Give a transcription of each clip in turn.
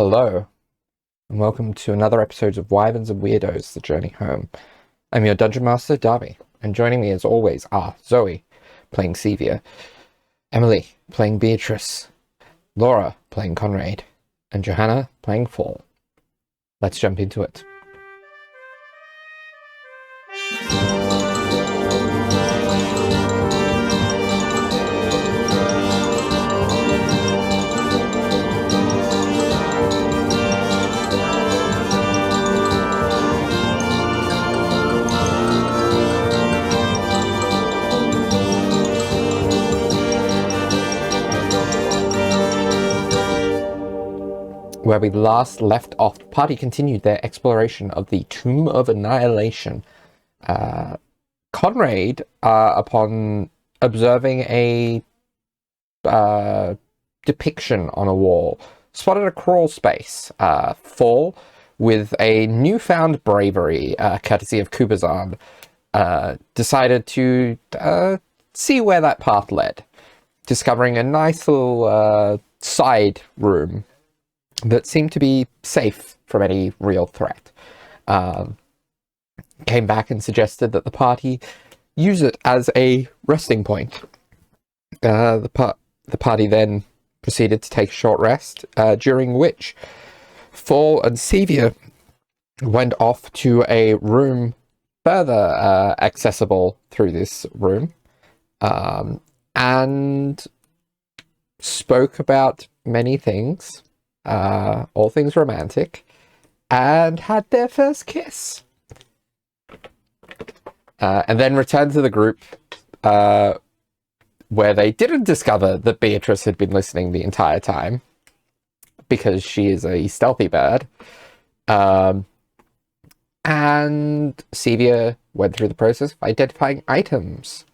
Hello, and welcome to another episode of Wyverns and Weirdos, The Journey Home. I'm your Dungeon Master, Darby, and joining me as always are Zoe, playing 𝗖𝗔𝗦𝗧, Emily, playing Beatrice, Laura, playing Conrad, and Johanna, playing Fall. Let's jump into it. Where we last left off, the party continued their exploration of the Tomb of Annihilation. Conrad, upon observing a depiction on a wall, spotted a crawl space. Fall, with a newfound bravery, courtesy of 𝗖𝗔𝗦𝗧, decided to see where that path led, discovering a nice little side room that seemed to be safe from any real threat. Came back and suggested that the party use it as a resting point. The party then proceeded to take a short rest, during which Fall and 𝗖𝗔𝗦𝗧 went off to a room further accessible through this room, and spoke about many things, all things romantic, and had their first kiss. And then returned to the group, where they didn't discover that Beatrice had been listening the entire time, because she is a stealthy bird. And 𝗖𝗔𝗦𝗧 went through the process of identifying items.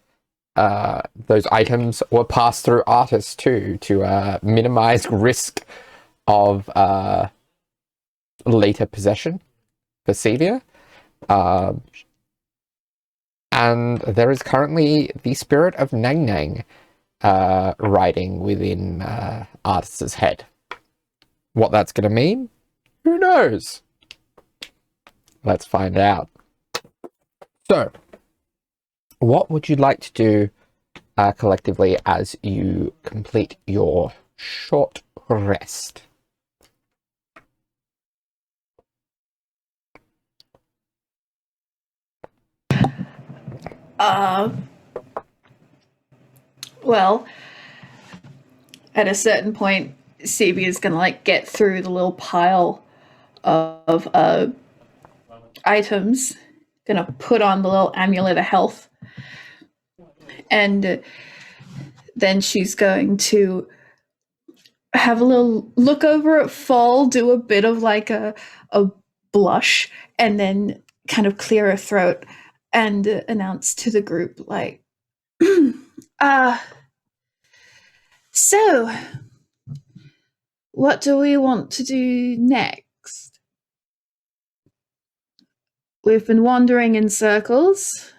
Those items were passed through artists too, to minimize risk of later possession for 𝗖𝗔𝗦𝗧. And there is currently the spirit of 𝗔𝗡𝗡 riding within Artis's head. What that's going to mean? Who knows? Let's find out. So, what would you like to do collectively as you complete your short rest? Well, at a certain point, 𝗖𝗔𝗦𝗧 is gonna get through the little pile of items, gonna put on the little amulet of health, and then she's going to have a little look over at Fall, do a bit of a blush, and then kind of clear her throat and announce to the group, so, what do we want to do next? We've been wandering in circles,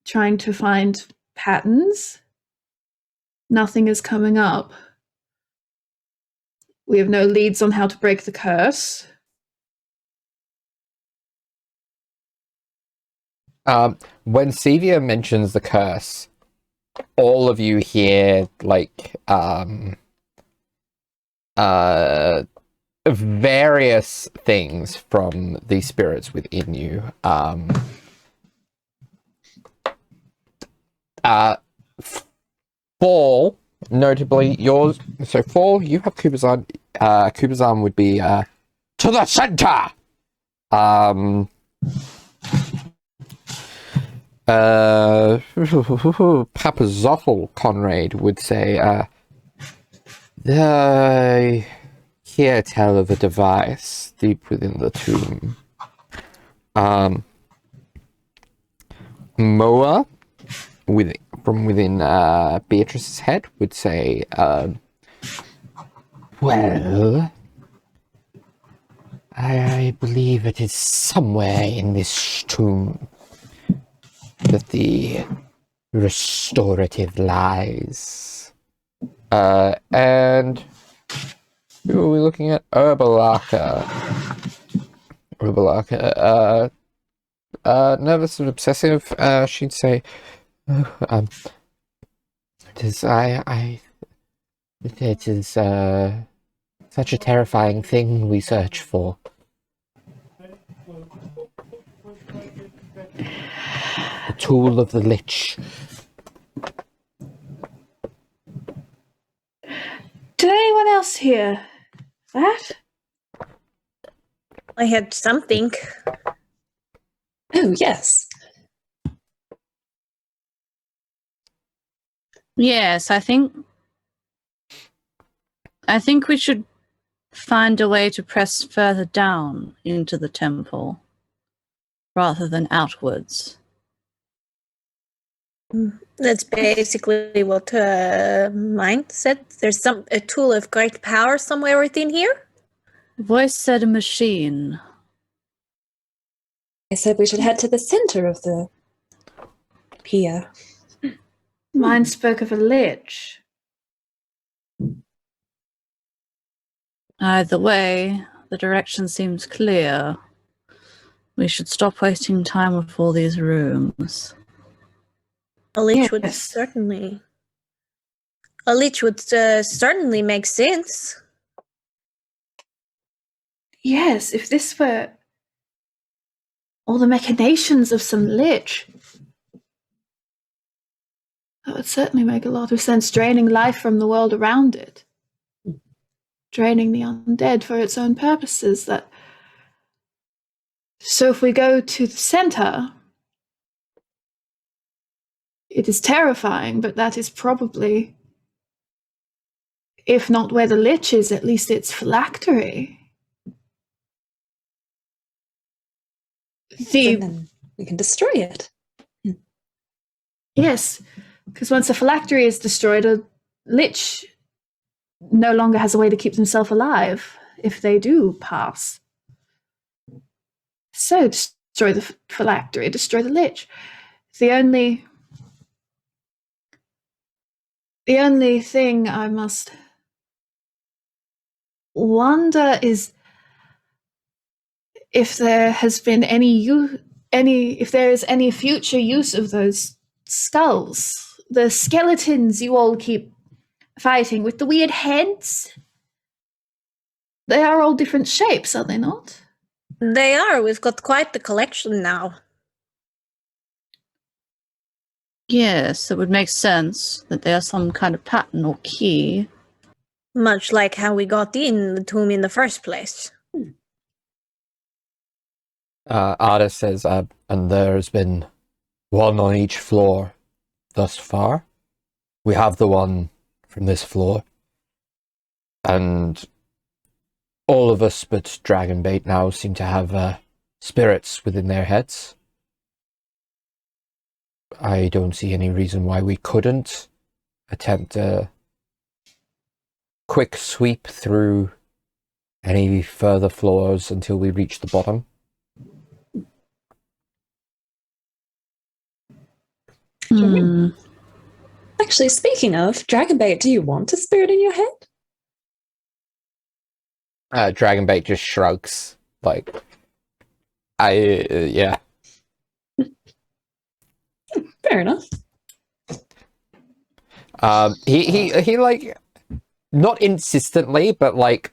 trying to find patterns. Nothing is coming up. We have no leads on how to break the curse. When 𝗖𝗔𝗦𝗧 mentions the curse, all of you hear various things from the spirits within you. Fall, notably yours. So Fall, you have 𝗖𝗔𝗦𝗧. 𝗖𝗔𝗦𝗧 would be to the center. Papa Zoffel Conrad would say, I hear tell of a device deep within the tomb. Moa, from within Beatrice's head, would say, well, I believe it is somewhere in this tomb that the restorative lies. And Who are we looking at? Urbalaka. Nervous and obsessive, she'd say. It is, it is, such a terrifying thing we search for. The tool of the Lich. Did anyone else hear that? I had something. Oh, yes. Yes, I think we should find a way to press further down into the temple rather than outwards. That's basically what mine said. There's a tool of great power somewhere within here. Voice said a machine. I said we should head to the center of the pier. Mine spoke of a lich. Either way, the direction seems clear. We should stop wasting time with all these rooms. A lich would Yes. certainly. A lich would certainly make sense. Yes, if this were all the machinations of some lich, that would certainly make a lot of sense, draining life from the world around it. Draining the undead for its own purposes. So if we go to the center, it is terrifying, but that is probably, if not where the lich is, at least its phylactery. And then we can destroy it. Yes, because once a phylactery is destroyed, a lich no longer has a way to keep themselves alive if they do pass. So destroy the phylactery, destroy the lich. The only thing I must wonder is if there has been if there is any future use of those skulls, the skeletons you all keep fighting with the weird heads. They are all different shapes, are they not? They are. We've got quite the collection now. Yes, it would make sense that they are some kind of pattern or key. Much like how we got in the tomb in the first place. Arda says, and there's been one on each floor thus far. We have the one from this floor. And all of us but Dragonbait now seem to have spirits within their heads. I don't see any reason why we couldn't attempt a quick sweep through any further floors until we reach the bottom. Actually, speaking of, Dragonbait, do you want a spirit in your head? Dragonbait just shrugs, like, yeah. Fair enough. He like, not insistently, but like,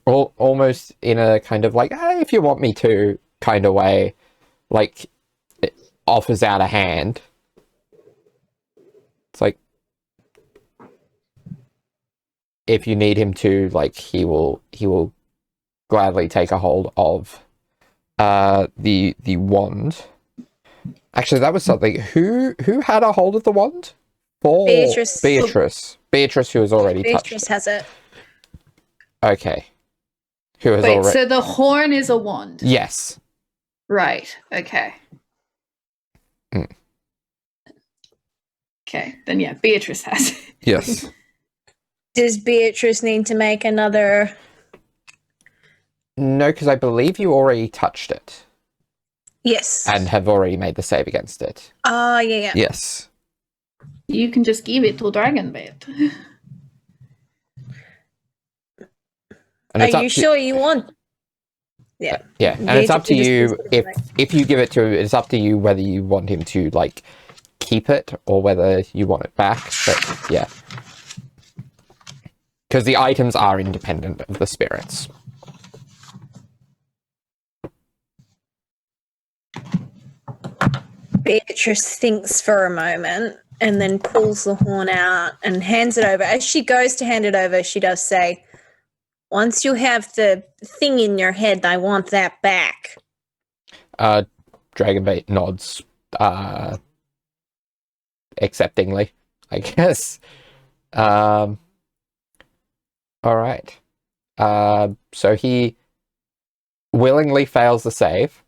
almost in a kind of like, hey, if you want me to kind of way, like, it offers out a hand. It's like, if you need him to, like, he will gladly take a hold of the wand. Actually, that was something. Who had a hold of the wand? Beatrice. Beatrice, who has already touched Beatrice it. has it. Okay. Who has Wait, already? so the horn is a wand. Yes. Right, okay. Mm. Okay, then yeah, Beatrice has it. Yes. Does Beatrice need to make another? No, because I believe you already touched it Yes. and have already made the save against it. Oh, yeah. Yes. You can just give it to Dragonbait. And it's Are up you to, sure you want? Yeah, and it's up to you if you give it to. It's up to you whether you want him to like keep it or whether you want it back. But yeah, because the items are independent of the spirits. Beatrice thinks for a moment and then pulls the horn out and hands it over. As she goes to hand it over, she does say, "Once you have the thing in your head, I want that back." Dragonbait nods acceptingly, I guess. All right. So he willingly fails the save.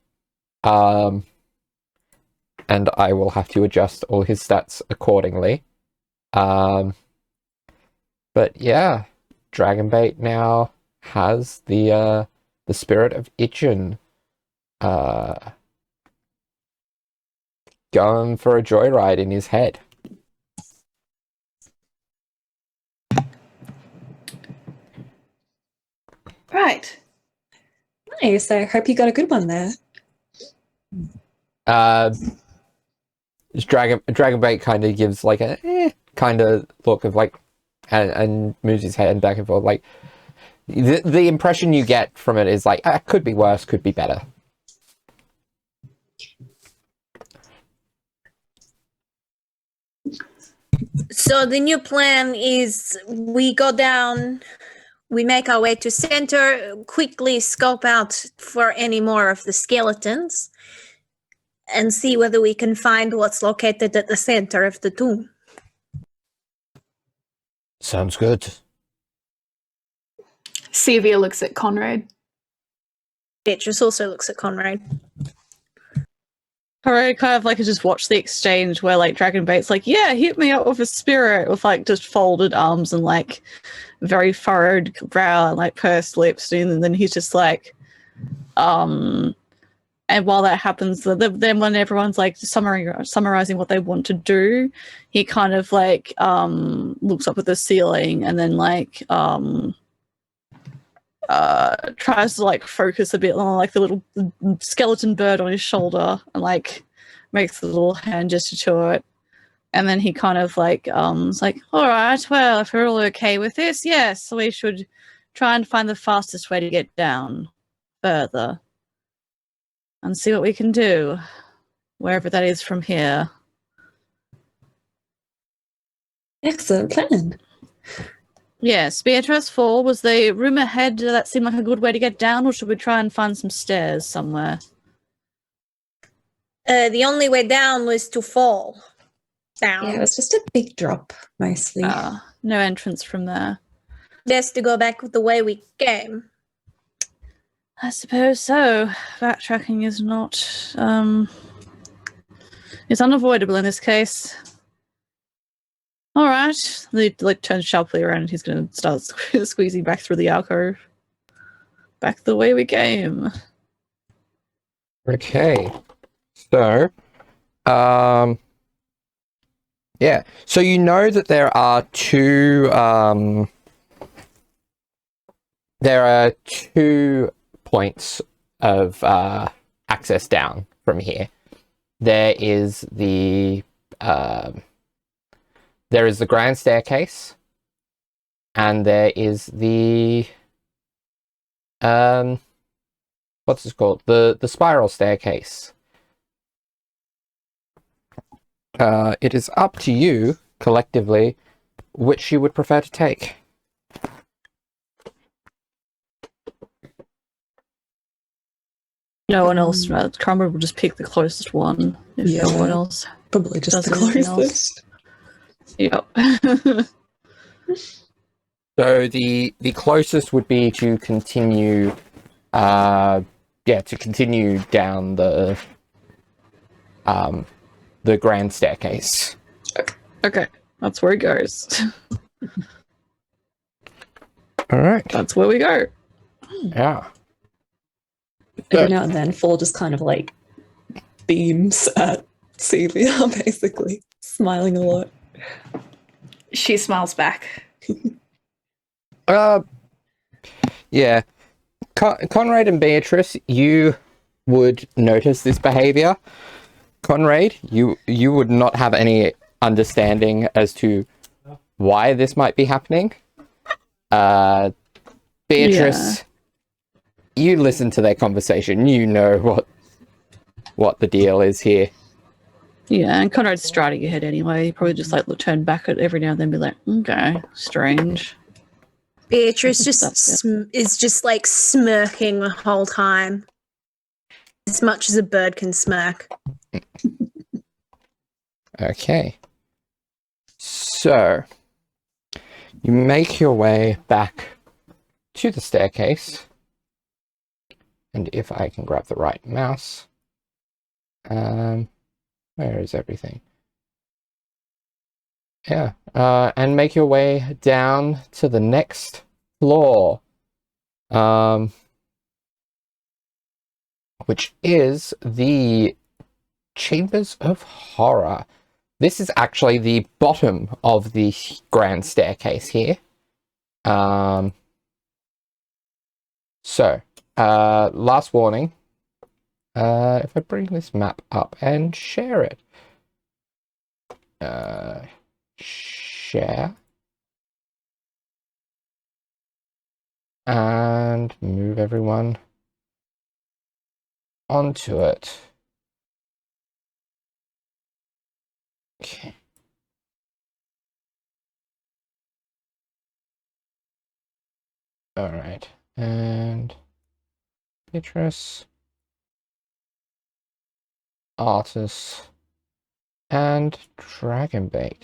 And I will have to adjust all his stats accordingly. But yeah, Dragonbait now has the spirit of 𝗖𝗔𝗦𝗧 going for a joyride in his head. Right. Nice. I hope you got a good one there. Dragonbait kind of gives like a kind of look of like, and moves his head back and forth. Like the impression you get from it is like, could be worse, could be better. So the new plan is we go down, we make our way to center, quickly scope out for any more of the skeletons, and see whether we can find what's located at the center of the tomb. Sounds good. Sevia looks at Conrad. Beatrice also looks at Conrad. Conrad kind of like just watch the exchange where like Dragonbait's like, yeah, hit me up with a spirit, with like just folded arms and like very furrowed brow and like pursed lips, and then he's just like, and while that happens, then when everyone's like summarizing what they want to do, he kind of like looks up at the ceiling and then like tries to like focus a bit on like the little skeleton bird on his shoulder and like makes a little hand gesture to it. And then he kind of like is like, all right, well, if we're all okay with this, yes, we should try and find the fastest way to get down further and see what we can do, wherever that is from here. Excellent plan. Yes, Beatrice 4, was the room ahead that seemed like a good way to get down, or should we try and find some stairs somewhere? The only way down was to fall down. Yeah, it was just a big drop, mostly. No entrance from there. Best to go back the way we came. I suppose so. Backtracking is not, it's unavoidable in this case. All right. He like turns sharply around and he's going to start squeezing back through the alcove. Back the way we came. Okay. So, yeah. So you know that there are two points of access down from here. There is the grand staircase, and there is the what's it called? The spiral staircase. It is up to you collectively which you would prefer to take. No one else. Karma will just pick the closest one. If Yeah. no one else. Probably just Does the anything closest. Yep. So the closest would be to continue, to continue down the grand staircase. Okay, that's where it goes. All right. That's where we go. Yeah. Every now and then, Fall just kind of like beams at Celia, basically, smiling a lot. She smiles back. Yeah. Conrad and Beatrice, you would notice this behavior. Conrad, you would not have any understanding as to why this might be happening. Beatrice, you listen to their conversation. You know what the deal is here. Yeah, and Conrad's striding ahead anyway. He probably just like turn back at every now and then, and be like, "Okay, strange." Beatrice is just like smirking the whole time, as much as a bird can smirk. Okay. So, you make your way back to the staircase. And if I can grab the right mouse. Where is everything? Yeah. And make your way down to the next floor. Which is the Chambers of Horror. This is actually the bottom of the grand staircase here. Last warning. If I bring this map up and share it. Share. And move everyone onto it. Okay. All right. And Beatrice, Artis, and Dragonbait.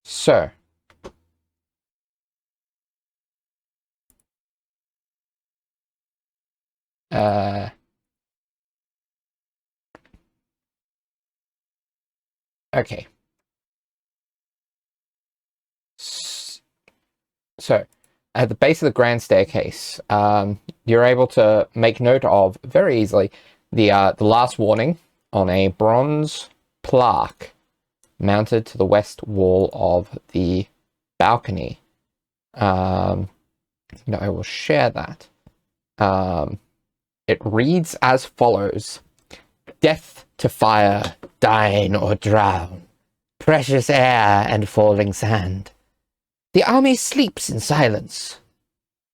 So, okay. So, at the base of the grand staircase, you're able to make note of very easily the last warning on a bronze plaque mounted to the west wall of the balcony. I will share that. It reads as follows: "Death to fire, dine or drown, precious air and falling sand. The army sleeps in silence.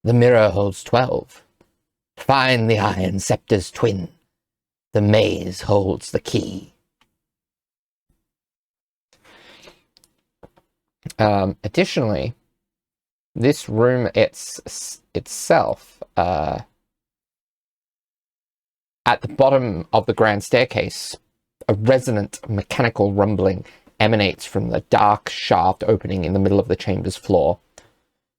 The mirror holds 12. Find the iron scepter's twin. The maze holds the key." Additionally, this room itself, at the bottom of the grand staircase, a resonant mechanical rumbling emanates from the dark shaft opening in the middle of the chamber's floor.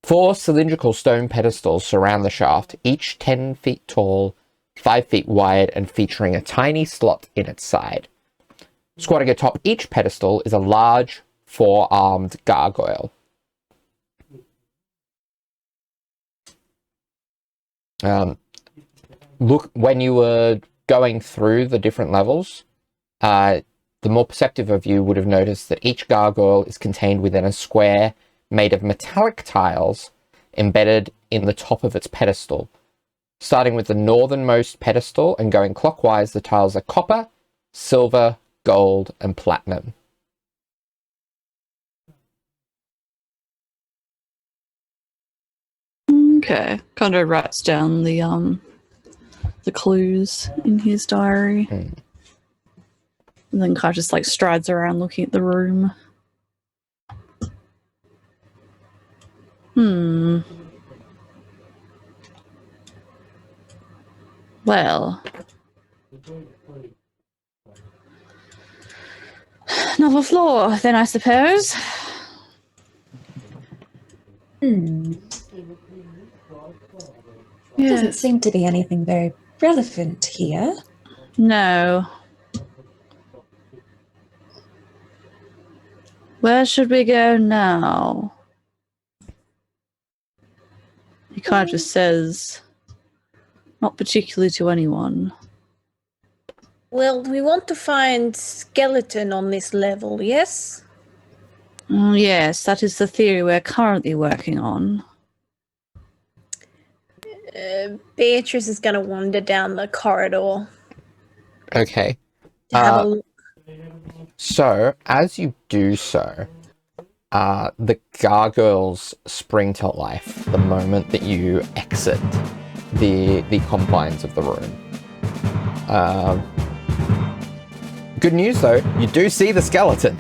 4 cylindrical stone pedestals surround the shaft, each 10 feet tall, 5 feet wide, and featuring a tiny slot in its side. Squatting atop each pedestal is a large 4-armed gargoyle. Look, when you were going through the different levels, the more perceptive of you would have noticed that each gargoyle is contained within a square made of metallic tiles embedded in the top of its pedestal. Starting with the northernmost pedestal and going clockwise, the tiles are copper, silver, gold, and platinum. Okay. Conrad writes down the clues in his diary. And then kind of just like strides around looking at the room. Well. Another floor, then, I suppose. Doesn't seem to be anything very relevant here. No. Where should we go now? He kind of just says, not particularly to anyone. Well, we want to find skeleton on this level, yes? Yes, that is the theory we're currently working on. Beatrice is going to wander down the corridor Okay. to have a look. So, as you do so, the gargoyles spring to life the moment that you exit the confines of the room. Good news, though, you do see the skeleton.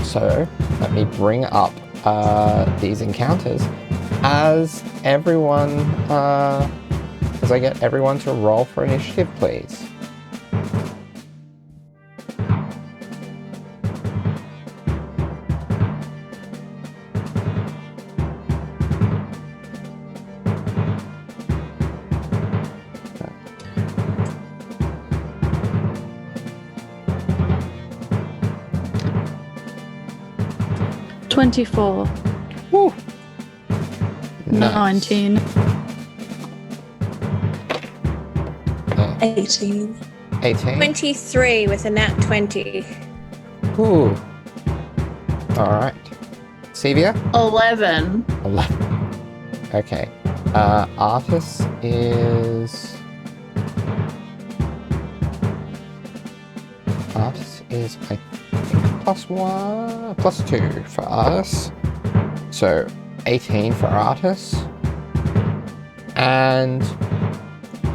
So, let me bring up these encounters as everyone, as I get everyone to roll for initiative, please. $24. Woo. 19. 18. 18. 23 with a nat 20. Ooh. Alright. Sevia? 11. 11. Okay. Artis is... Artis is, I think, +2 for Artis. So, 18 for Artis. And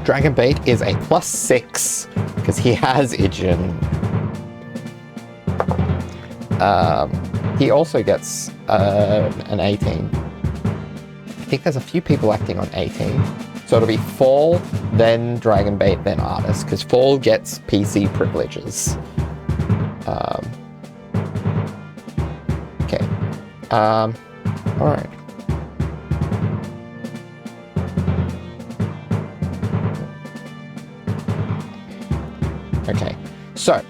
Dragonbait is a +6 because he has 𝗖𝗔𝗦𝗧. He also gets an 18. I think there's a few people acting on 18. So it'll be Fall, then Dragonbait, then Artis, because Fall gets PC privileges. Okay. Alright. Okay. So,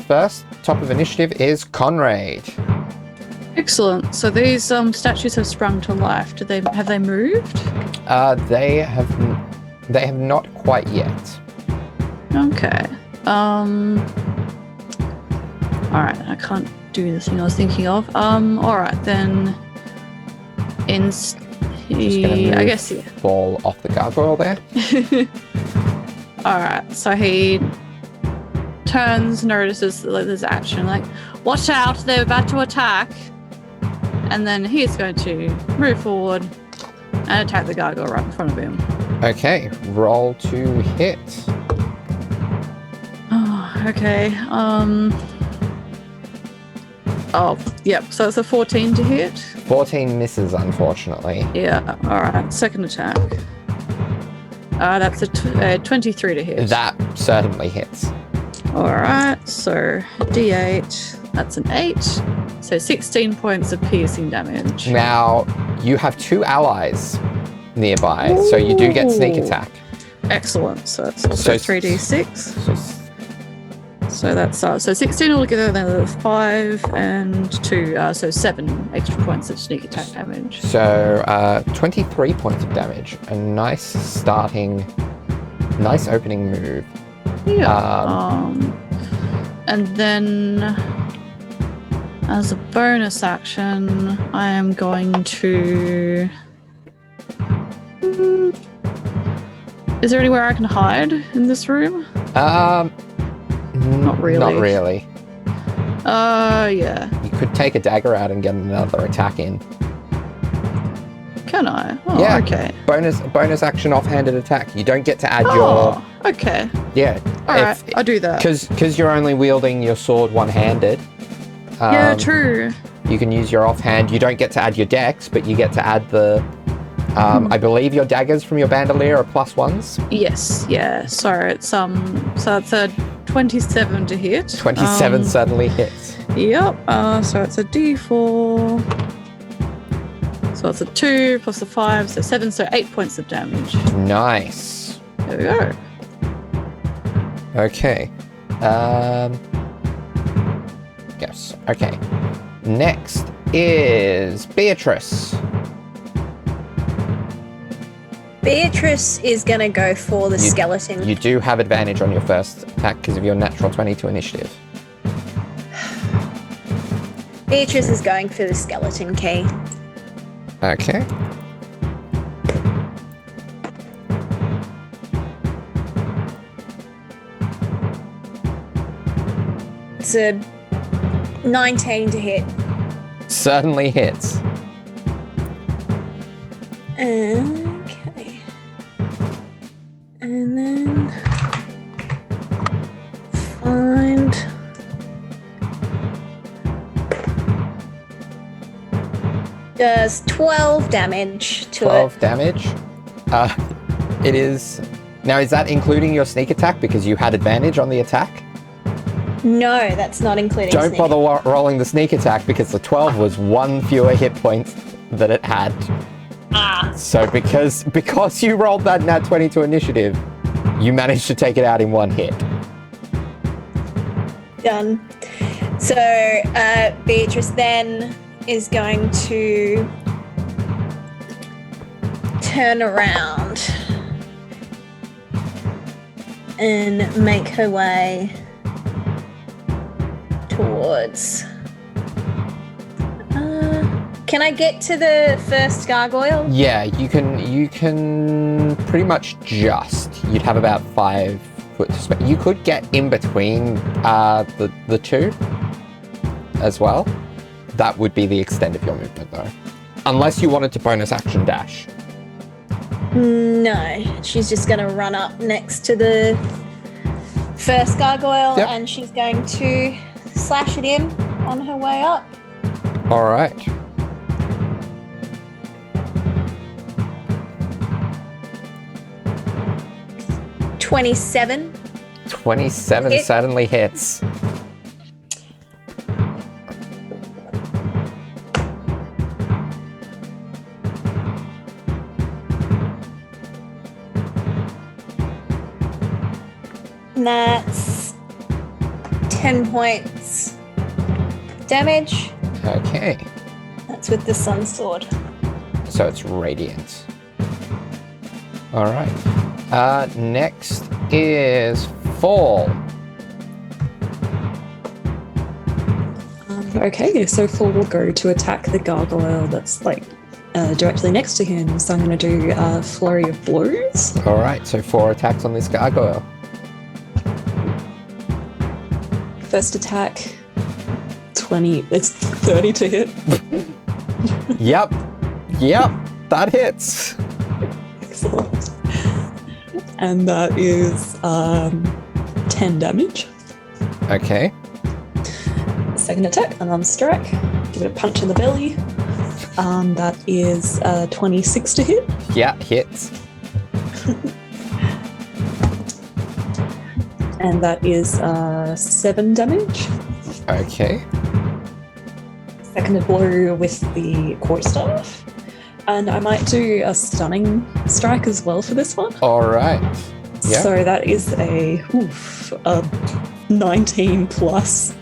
first top of initiative is Conrad. Excellent. So these statues have sprung to life. Have they moved? They have not quite yet. Okay. All right. I can't do the thing I was thinking of. All right then. Just gonna move I guess yeah. Fall off the gargoyle there. All right. So he turns, notices that there's action. Like, watch out! They're about to attack. And then he's going to move forward and attack the gargoyle right in front of him. Okay, roll to hit. Oh, okay. Oh, yep. So it's a 14 to hit. 14 misses, unfortunately. Yeah. All right. Second attack. That's a 23 to hit. That certainly hits. All right. So D8. That's an 8. So 16 points of piercing damage. Now, you have 2 allies nearby, so you do get sneak attack. Excellent. So it's also 3d6. So that's so 16 altogether, then there's 5 and 2, so 7 extra points of sneak attack damage. So 23 points of damage. A nice opening move. Yeah. And then as a bonus action, I am going to... Is there anywhere I can hide in this room? Not really. Not really. Yeah. You could take a dagger out and get another attack in. Can I? Oh, Yeah. okay. Bonus action offhanded attack. You don't get to add Oh, okay. Yeah. All right, I'll do that. Because you're only wielding your sword one-handed. Yeah, true. You can use your offhand. You don't get to add your dex, but you get to add the... I believe your daggers from your bandolier are +1s. Yes, yeah. So it's so it's a 27 to hit. 27 suddenly hits. Yep. So it's a D4. So it's a 2 plus a 5, so 7, so 8 points of damage. Nice. There we go. Okay. Yes. Okay. Next is Beatrice. Beatrice is going to go for the skeleton. You do have advantage on your first attack because of your natural 20 to initiative. Beatrice is going for the skeleton key. Okay. It's a 19 to hit. Certainly hits. Okay. And then find does 12 damage to 12 damage. It is... Now, is that including your sneak attack because you had advantage on the attack? it. No, that's not including Don't sneak. bother rolling the sneak attack because the 12 was one fewer hit points that it had. Ah, So because you rolled that nat 20 to initiative, you managed to take it out in one hit. done. So Beatrice then is going to turn around and make her way towards. Can I get to the first gargoyle? Yeah, you can pretty much you'd have about 5 foot to spend. You could get in between the two as well. That would be the extent of your movement though. Unless you wanted to bonus action dash. No, she's just going to run up next to the first gargoyle Yep. and she's going to slash it in on her way up. All right. $27. 27 Hit. certainly hits. And that's 10 points damage. Okay. That's with the sun sword. So it's radiant. All right. Next is Fall. Okay, so Fall will go to attack the gargoyle that's like directly next to him. So I'm going to do a flurry of blows. All right. So 4 attacks on this gargoyle. First attack, 20. It's 30 to hit. Yep. That hits. Excellent. And that is 10 damage. Okay. Second attack, unarmed strike. Give it a punch in the belly. That is 26 to hit. Yeah, hits. And that is 7 damage. Okay. Second blow with the quarterstaff. And I might do a stunning strike as well for this one. All right. Yeah. So that is a 19 plus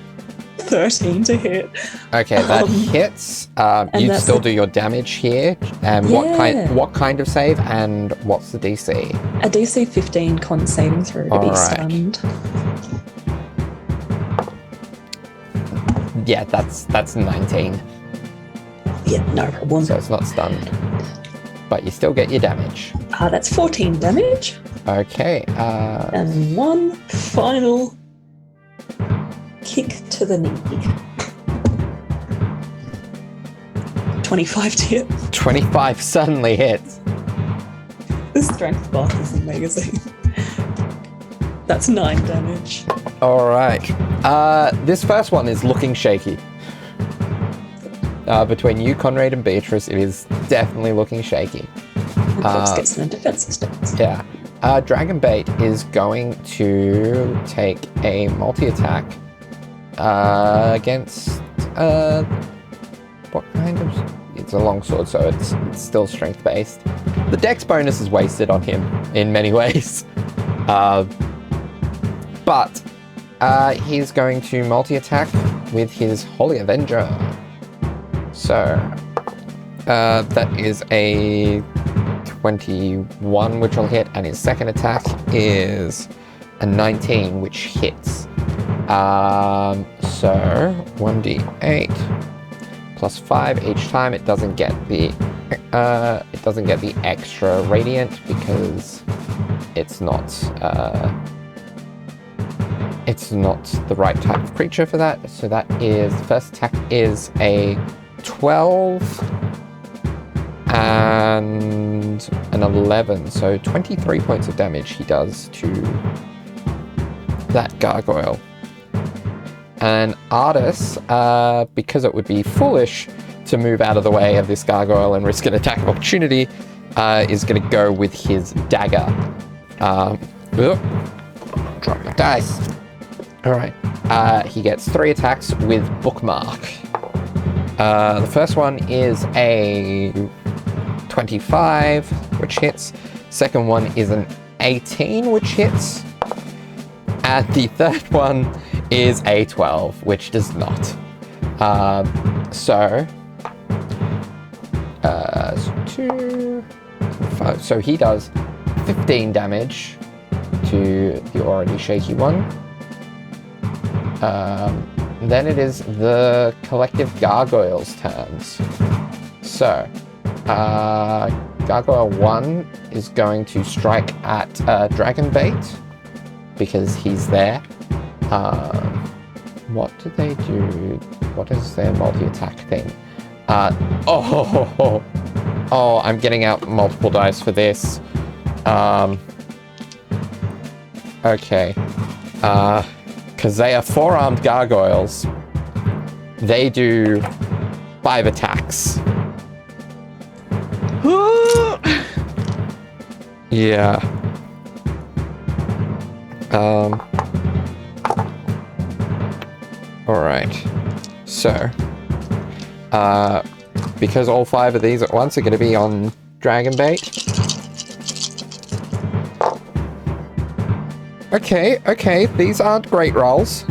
13 to hit. Okay, that hits. You that's still a- do your damage here. And Yeah. what kind of save and what's the DC? A DC 15 con saving throw to be Alright. stunned. Yeah, that's 19. Yeah, no problem. So it's not stunned. But you still get your damage. That's 14 damage. Okay. And one final kick to the knee. 25 to hit. 25 suddenly hits. The strength buff is amazing. That's 9 damage. All right. This first one is looking shaky. Between you, Conrad, and Beatrice, it is definitely looking shaky. Of course, gets an defensive stance. Yeah. Dragonbait is going to take a multi-attack against what kind of... It's a longsword, so it's still strength-based. The dex bonus is wasted on him in many ways. But he's going to multi-attack with his Holy Avenger. So that is a 21, which will hit, and his second attack is a 19, which hits. So 1d8 plus 5 each time. It doesn't get the It doesn't get the extra radiant because it's not the right type of creature for that. So that is, first attack is a 12 and an 11. So 23 points of damage he does to that gargoyle. And 𝗖𝗔𝗦𝗧, because it would be foolish to move out of the way of this gargoyle and risk an attack of opportunity, is going to go with his dagger. Drop your dice. Alright. He gets 3 attacks with bookmark. The first one is a 25, which hits. Second one is an 18, which hits. And the third one is a 12, which does not. So 2, 5. So he does 15 damage to the already shaky one. Then it is the collective gargoyles' turns. So, Gargoyle 1 is going to strike at Dragonbait because he's there. What do they do? What is their multi-attack thing? Oh, I'm getting out multiple dice for this. Okay. Because they are 4-armed gargoyles. They do 5 attacks. Yeah. Alright. So, because all 5 of these at once are going to be on Dragonbait. Okay, these aren't great rolls.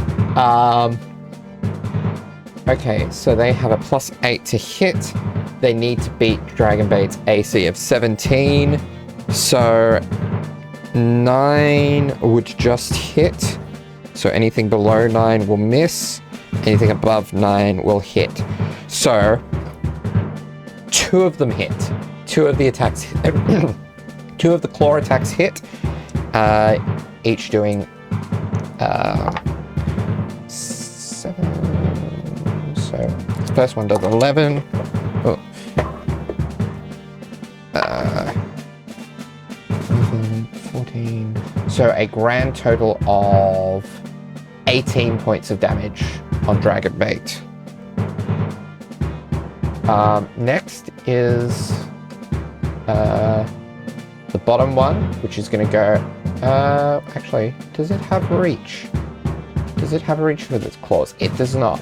Okay, so they have a +8 to hit. They need to beat Dragonbait's AC of 17. So 9 would just hit. So anything below 9 will miss. Anything above 9 will hit. So 2 of them hit. 2 of the attacks, 2 of the claw attacks hit. Each doing 7. So the first one does 11. Oh. 14. So a grand total of 18 points of damage on Dragonbait. Next is the bottom one, which is going to go. Actually, does it have reach? Does it have reach with its claws? It does not,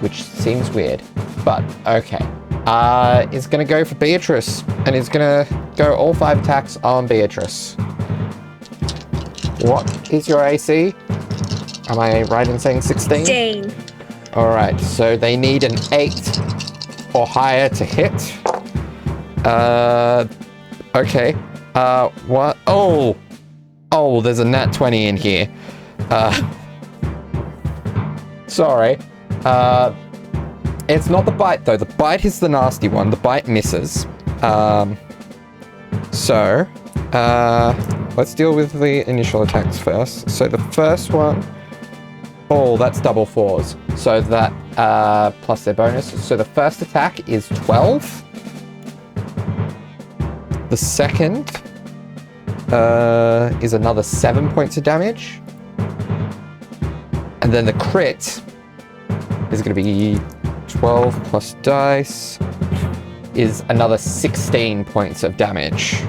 which seems weird, but okay. Is going to go for Beatrice, and is going to go all 5 attacks on Beatrice. What is your AC? Am I right in saying 16? 16. Alright, so they need an 8 or higher to hit. Okay. What? Oh, there's a nat 20 in here. Sorry. It's not the bite, though. The bite is the nasty one. The bite misses. So, let's deal with the initial attacks first. So the first one... Oh, that's double 4s. So that, plus their bonus. So the first attack is 12. The second is another 7 points of damage. And then the crit is going to be 12 plus dice is another 16 points of damage.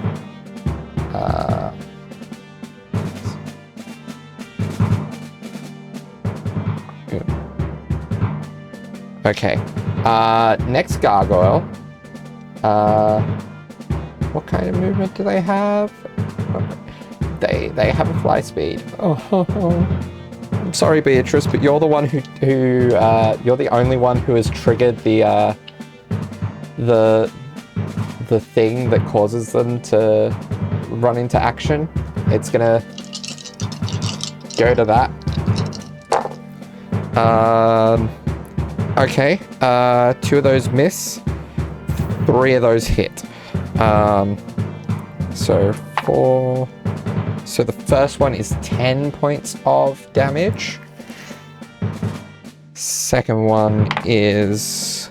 Okay. Next gargoyle. What kind of movement do they have? They have a fly speed. Oh, I'm sorry, Beatrice, but you're the one who you're the only one who has triggered the thing that causes them to run into action. It's gonna go to that. Okay. 2 of those miss. 3 of those hit. So 4. So the first one is 10 points of damage. Second one is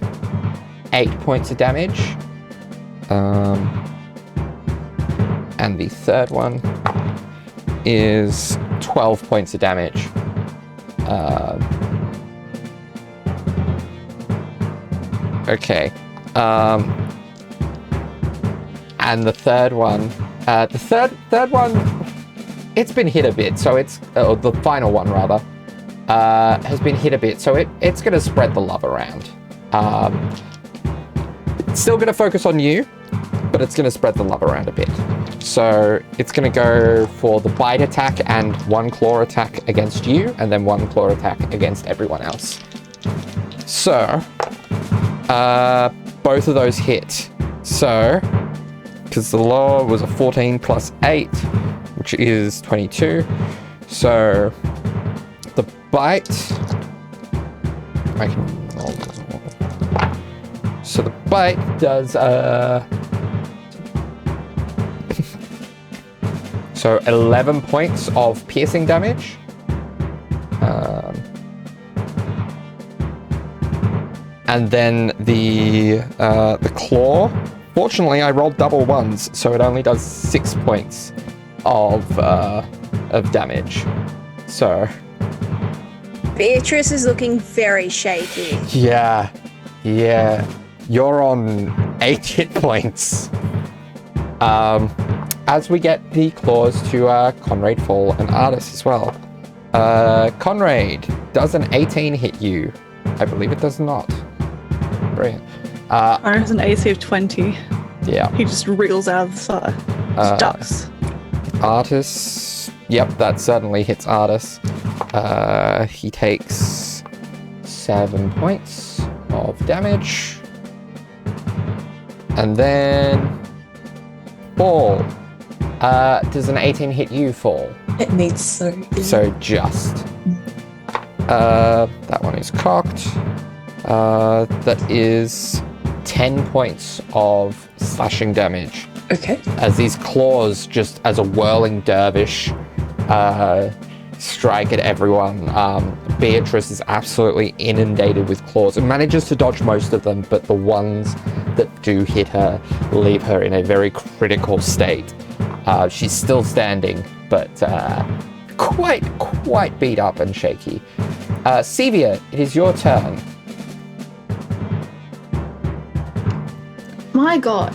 8 points of damage. And the third one is 12 points of damage. Okay. And the third one, third one, it's been hit a bit, so it's, the final one rather, has been hit a bit, so it's going to spread the love around. It's still going to focus on you, but it's going to spread the love around a bit. So it's going to go for the bite attack and 1 claw attack against you, and then 1 claw attack against everyone else. So, both of those hit. So, because the lower was a 14 plus 8, which is 22. So, the bite, I can roll this. So the bite does, so 11 points of piercing damage. And then the claw, fortunately I rolled double ones, so it only does 6 points of damage. So Beatrice is looking very shaky. yeah, you're on 8 hit points. As we get the claws to Conrad, Fall, and Artis as well. Conrad, does an 18 hit you? I believe it does not. Brilliant. Aaron has an AC of 20. Yeah. He just wriggles out of the side. Just ducks. Artis. Yep, that certainly hits Artis. He takes 7 points of damage. And then Fall. Does an 18 hit you, Fall? It needs so. So just. That one is cocked. That is 10 points of slashing damage. Okay. As these claws, just as a whirling dervish, strike at everyone. Beatrice is absolutely inundated with claws and manages to dodge most of them, but the ones that do hit her leave her in a very critical state. She's still standing, but quite beat up and shaky. Sevia, it is your turn. My god.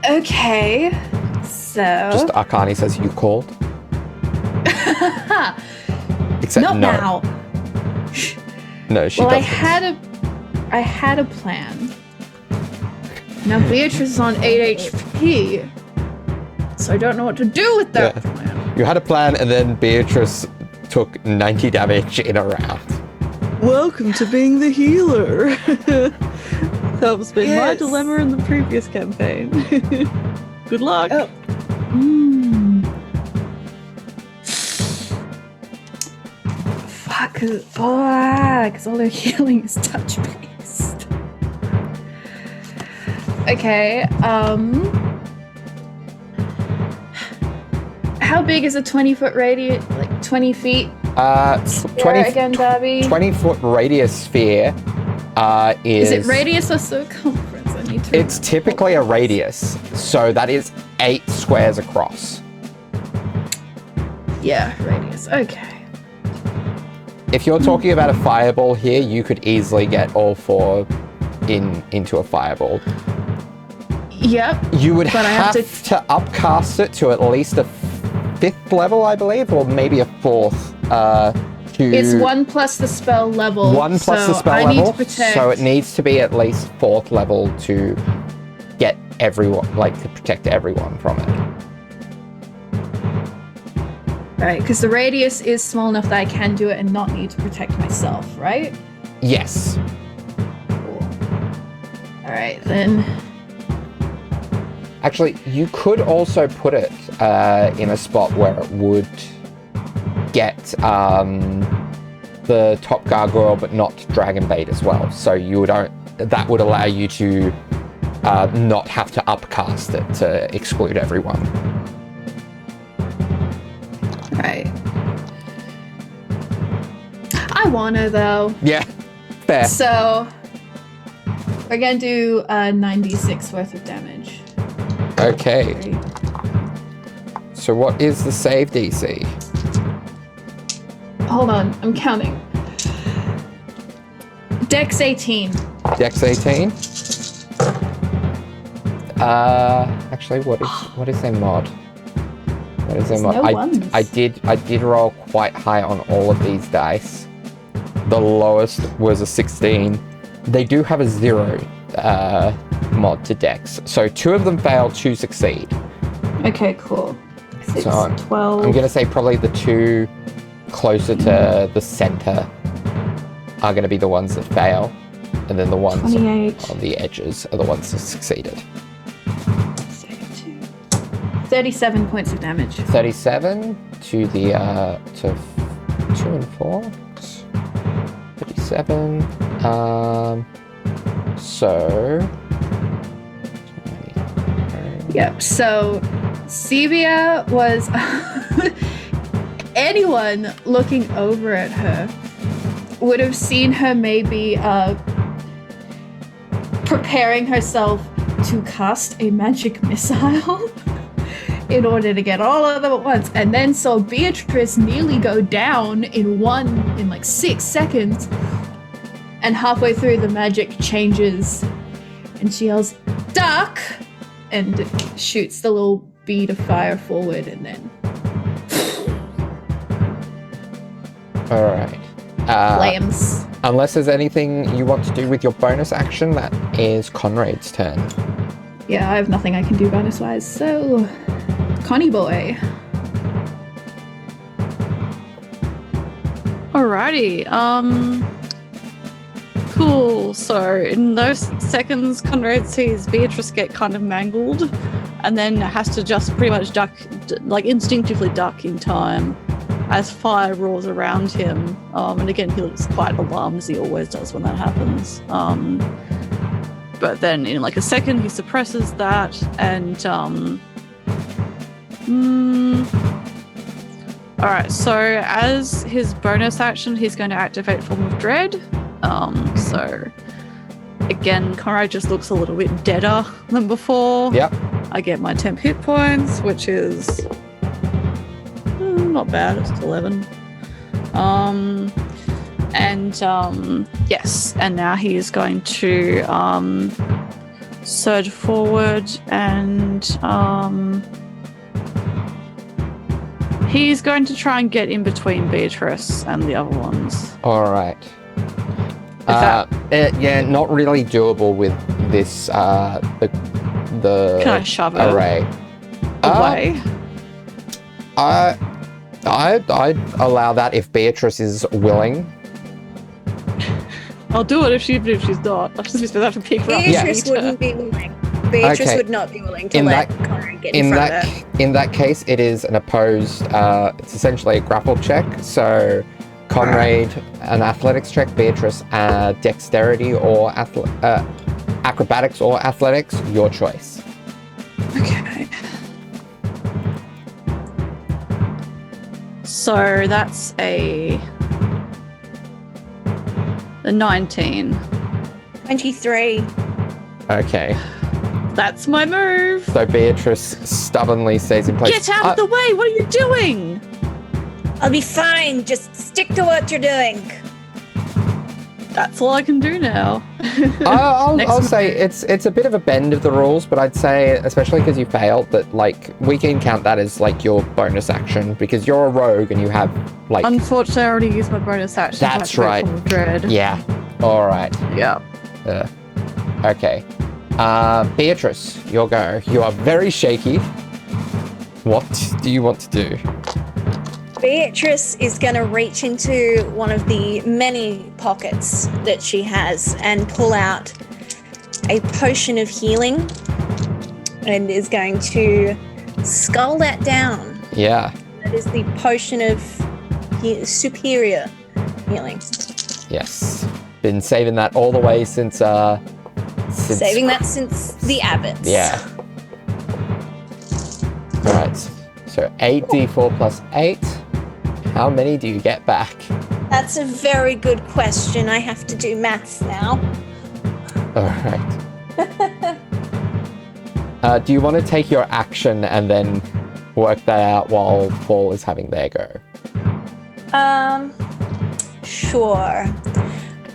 Okay. So. Just Arcani says you called. Except Not no. now. No, she Well, doesn't. I had a plan. Now Beatrice is on 8 HP, so I don't know what to do with that plan. You had a plan, and then Beatrice took 90 damage in a round. Welcome to being the healer. That was been my Yes. dilemma in the previous campaign. Good luck. Oh. Fuck, because all their healing is touch-based. Okay, how big is a 20-foot radius, like 20 feet? 20 again, Darby? 20-foot radius sphere Is it radius or circumference? I need to It's remember. typically a radius, so that is 8 squares across. Yeah, radius. Okay. If you're talking about a fireball here, you could easily get all 4 into a fireball. Yep. You would But I have have to upcast it to at least a 5th level, I believe, or maybe a 4th. It's 1 plus the spell level. 1 plus so the spell I level, Need to protect. so it needs to be at least 4th level to get everyone, like, to protect everyone from it. Right, because the radius is small enough that I can do it and not need to protect myself, right? Yes. Cool. Alright, then. Actually, you could also put it in a spot where it would get the top gargoyle, but not dragon bait as well. So you that would allow you to not have to upcast it to exclude everyone. Right. I wanna though. Yeah, fair. So we're gonna do 96 worth of damage. Okay, Great. so what is the save DC? Hold on, I'm counting. Dex 18. Dex 18? Actually, what is their mod? What is their There's mod? no ones. I did roll quite high on all of these dice. The lowest was a 16. They do have a 0 mod to Dex, so 2 of them fail, 2 succeed. Okay, cool. 6, So I'm 12. gonna say probably the 2 closer to the center are gonna be the ones that fail, and then the ones 28. on the edges are the ones that succeeded. 37 points of damage. 37 to the to 2 and 4. 37. So. Yep. So Sevia was anyone looking over at her would have seen her maybe preparing herself to cast a magic missile in order to get all of them at once, and then saw Beatrice nearly go down in like 6 seconds, and halfway through the magic changes and she yells, "Duck!" and shoots the little bead of fire forward, and then Alright. flames. Unless there's anything you want to do with your bonus action, that is Conrad's turn. Yeah, I have nothing I can do bonus wise, so Connie boy. Alrighty. Cool. So in those seconds, Conrad sees Beatrice get kind of mangled, and then has to just pretty much duck, like instinctively duck in time, as fire roars around him. And again, he looks quite alarmed, as he always does when that happens. But then in like a second, he suppresses that, and alright, so as his bonus action, he's going to activate Form of Dread. So again, Conrad just looks a little bit deader than before. Yep. I get my temp hit points, which is not bad, it's 11. Yes, and now he is going to surge forward, and he's going to try and get in between Beatrice and the other ones. Alright. Yeah, not really doable with this, the Can I shove it array. away? I'd allow that if Beatrice is willing. I'll do it if she's not. I'll just have to pick her up. Beatrice wouldn't be willing. Beatrice Okay. would not be willing to In let that- Conrad get in front of her. In that case, it is an opposed. It's essentially a grapple check. So, Conrad, an athletics check. Beatrice, dexterity or acrobatics or athletics. Your choice. Okay. So that's a 19. 23. Okay. That's my move. So Beatrice stubbornly stays in place. Get out of the way! What are you doing? I'll be fine. Just stick to what you're doing. That's all I can do now. I'll Next say it's a bit of a bend of the rules, but I'd say, especially because you failed, that like we can count that as like your bonus action because you're a rogue and you have like. Unfortunately, I already used my bonus action. to That's activate right. Form of Dread. Yeah. All right. Yeah. Okay. Beatrice, your go. You are very shaky. What do you want to do? Beatrice is going to reach into one of the many pockets that she has and pull out a potion of healing and is going to skull that down. Yeah. That is the potion of superior healing. Yes. Been saving that all the way since Saving that since the abbots. Yeah. Alright. So 8d4 plus 8. How many do you get back? That's a very good question. I have to do maths now. Alright. Do you want to take your action and then work that out while Paul is having their go? Sure.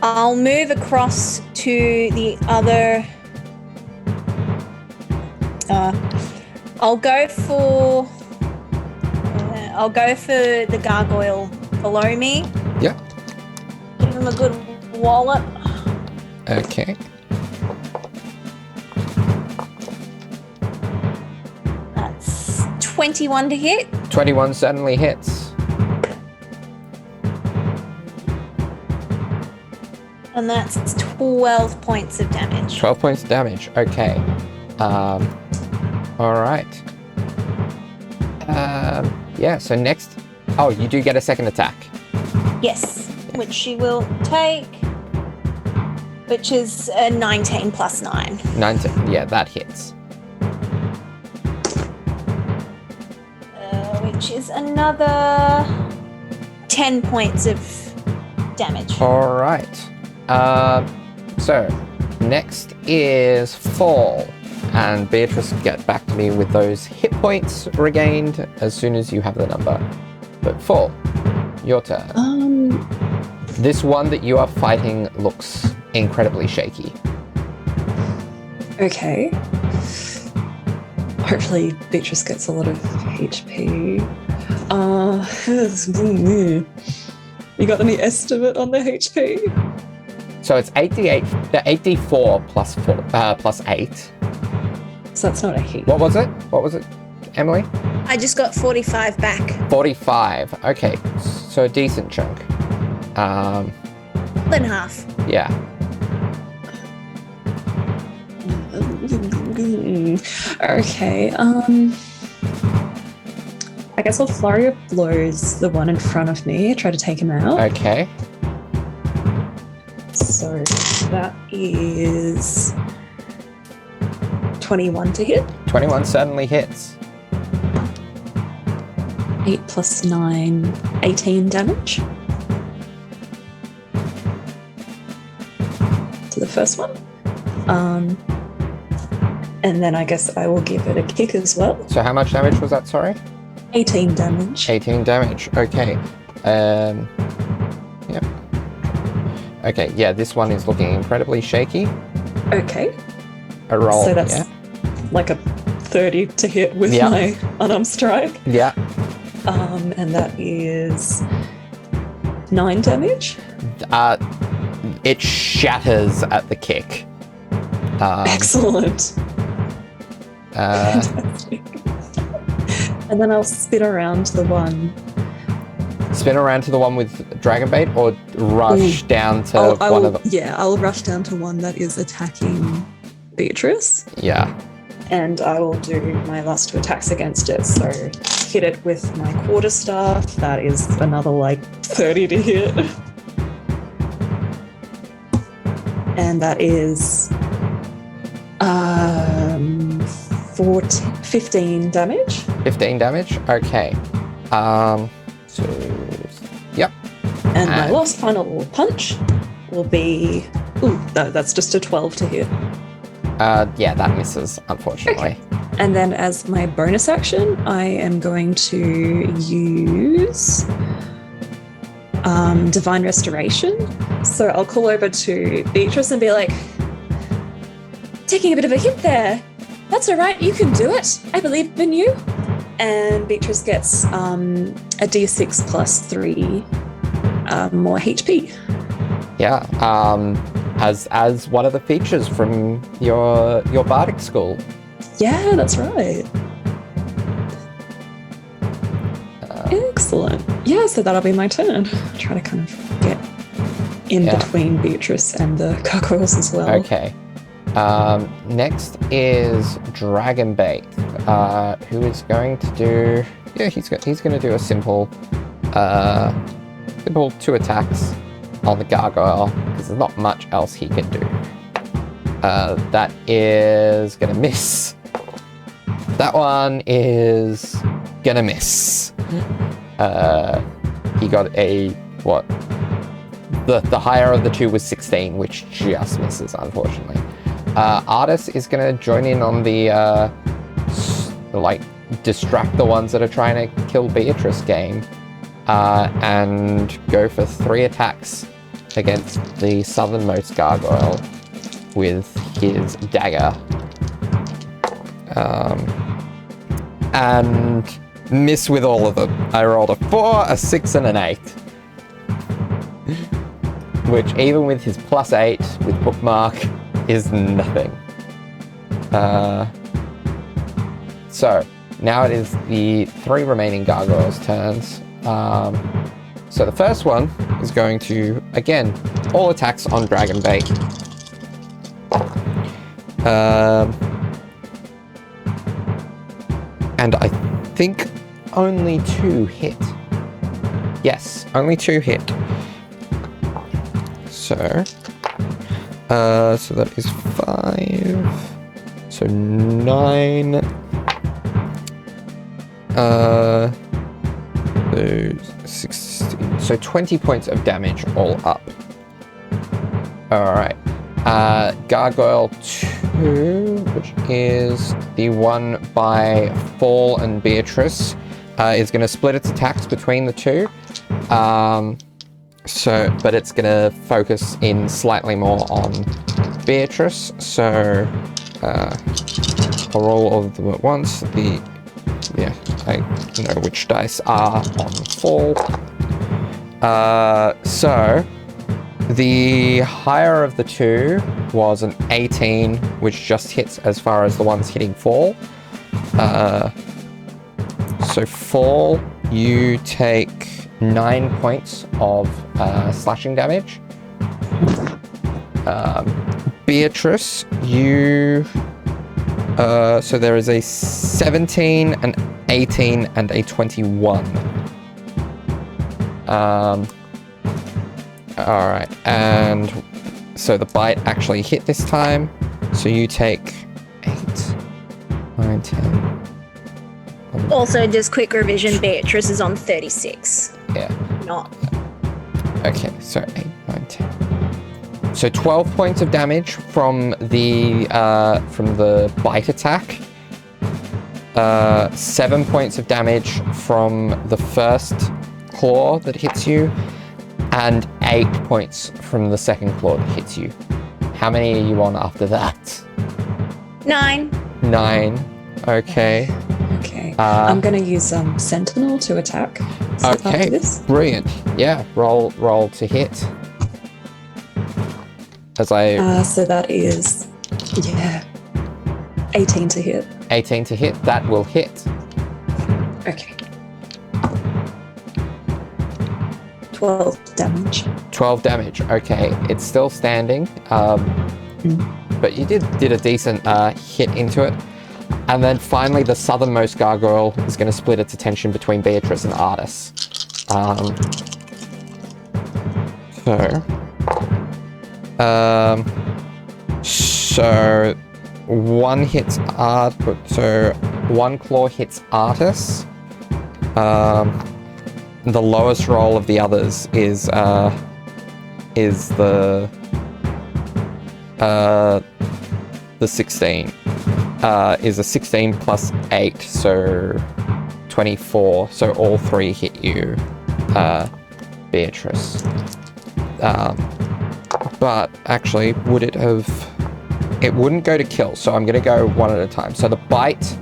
I'll move across to the other. I'll go for the gargoyle below me. Yeah. Give him a good wallop. Okay. That's 21 to hit. 21 certainly hits. And that's 12 points of damage. 12 points of damage. Okay. Alright. Yeah, so next... Oh, you do get a second attack. Yes, which she will take, which is a 19 plus 9. 19. Yeah, that hits. Which is another 10 points of damage. Alright. So, next is Fall. And Beatrice, get back to me with those hit points regained as soon as you have the number. But Fall, your turn. This one that you are fighting looks incredibly shaky. Okay. Hopefully Beatrice gets a lot of HP. You got any estimate on the HP? So it's 8d4 plus 4, plus 8. So that's not a hit. What was it, Emily? I just got 45 back. 45. Okay, so a decent chunk. Then half. Yeah. Okay, I guess I'll flurry of blows the one in front of me, try to take him out. Okay. So that is 21 to hit. 21 certainly hits. 8 plus 9, 18 damage. To the first one. And then I guess I will give it a kick as well. So how much damage was that, sorry? 18 damage. 18 damage, okay. Yep. Okay, yeah, this one is looking incredibly shaky. Okay. A roll, So that's yeah. like a 30 to hit with Yeah. my unarmed strike. Yeah. And that is 9 damage. It shatters at the kick. Excellent. Fantastic. And then I'll spin around the one. Spin around to the one with dragon bait, or rush down to one of the... Yeah, I'll rush down to one that is attacking Beatrice. Yeah. And I will do my last 2 attacks against it. So hit it with my quarterstaff. That is another like 30 to hit. And that is 15 damage. 15 damage? Okay. So... Yep. And my last final punch will be... Ooh, no, that's just a 12 to hit. Yeah, that misses, unfortunately. Okay. And then as my bonus action, I am going to use Divine Restoration. So I'll call over to Beatrice and be like, taking a bit of a hit there. That's all right, you can do it. I believe in you. And Beatrice gets a d6 plus 3 more HP. Yeah, as one of the features from your bardic school. Yeah, that's right. Excellent. Yeah, so that'll be my turn. Try to kind of get in between Beatrice and the gargoyles as well. Okay. Next is Dragonbait, who is going to do... Yeah, he's going to do a simple 2 attacks. on the gargoyle, because there's not much else he can do. That is gonna miss. That one is gonna miss. He got a, what? The higher of the two was 16, which just misses, unfortunately. Artis is gonna join in on the, distract the ones that are trying to kill Beatrice game, and go for 3 attacks against the southernmost gargoyle with his dagger. And miss with all of them. I rolled a 4, a 6, and an 8. Which, even with his +8 with bookmark, is nothing. So, now it is the 3 remaining gargoyles' turns. So the first one is going to, again, all attacks on Dragonbait. And I think only 2 hit. Yes, only 2 hit. So that is 5. So 9. Those 16. So 20 points of damage all up. Alright. Gargoyle 2, which is the one by Fall and Beatrice, is going to split its attacks between the two. But it's going to focus in slightly more on Beatrice. So I'll roll all of them at once. I know which dice are on Fall. So the higher of the two was an 18, which just hits as far as the ones hitting Fall. So Fall, you take 9 points of slashing damage. Beatrice, you... so there is a 17, an 18, and a 21. Alright, and so the bite actually hit this time. So you take 8, 9, 10. 11. Also, just quick revision, Beatrice is on 36. Yeah. Not. Okay, so 8, 9, 10. So 12 points of damage from the bite attack. 7 points of damage from the first claw that hits you. And 8 points from the second claw that hits you. How many are you on after that? 9. 9. Okay. Okay. I'm going to use Sentinel to attack. So Okay. after this. Brilliant. Yeah. Roll to hit. As I So that is, 18 to hit. 18 to hit. That will hit. Okay. 12 damage. 12 damage. Okay. It's still standing. But you did a decent hit into it. And then finally, the southernmost gargoyle is going to split its attention between Beatrice and Artis. So one hits so one claw hits Artis. The lowest roll of the others is the 16. Is a 16 plus 8, so 24. So all 3 hit you, Beatrice. But actually, would it have... It wouldn't go to kill, so I'm going to go one at a time. So the bite,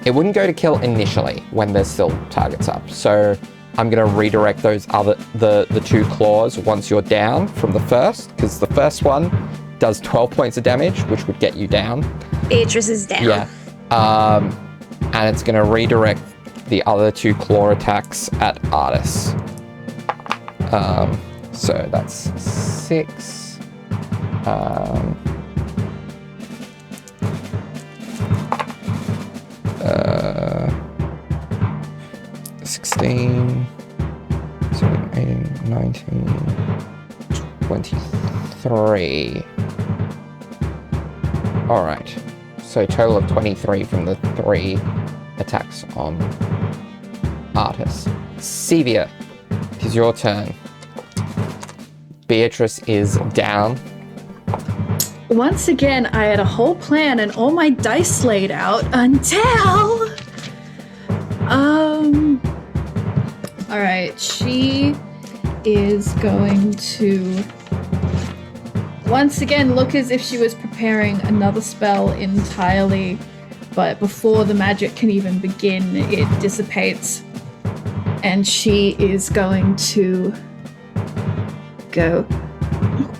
it wouldn't go to kill initially when there's still targets up. So I'm going to redirect those the 2 claws once you're down from the first, because the first one does 12 points of damage, which would get you down. Beatrice is down. Yeah. And it's going to redirect the other 2 claw attacks at Artis. So that's 6. 16, 17, 18, 19, 23. Alright. So a total of 23 from the 3 attacks on Artis. Sevia, it is your turn. Beatrice is down. Once again, I had a whole plan and all my dice laid out until... Alright, she is going to once again look as if she was preparing another spell entirely, but before the magic can even begin, it dissipates. And she is going to go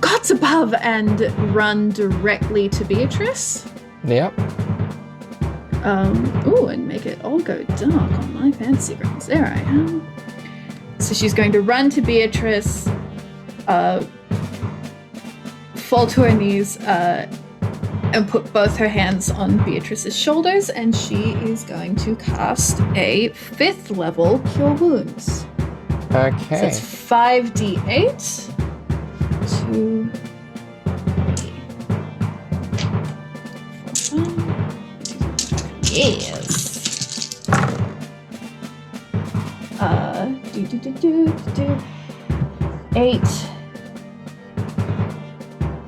God's above and run directly to Beatrice. Yep. And make it all go dark on my fancy grounds. There I am. So she's going to run to Beatrice, fall to her knees, and put both her hands on Beatrice's shoulders, and she is going to cast a 5th level Cure Wounds. Okay. So it's 5d8. 2, 3, 4, 5. Yes. 8.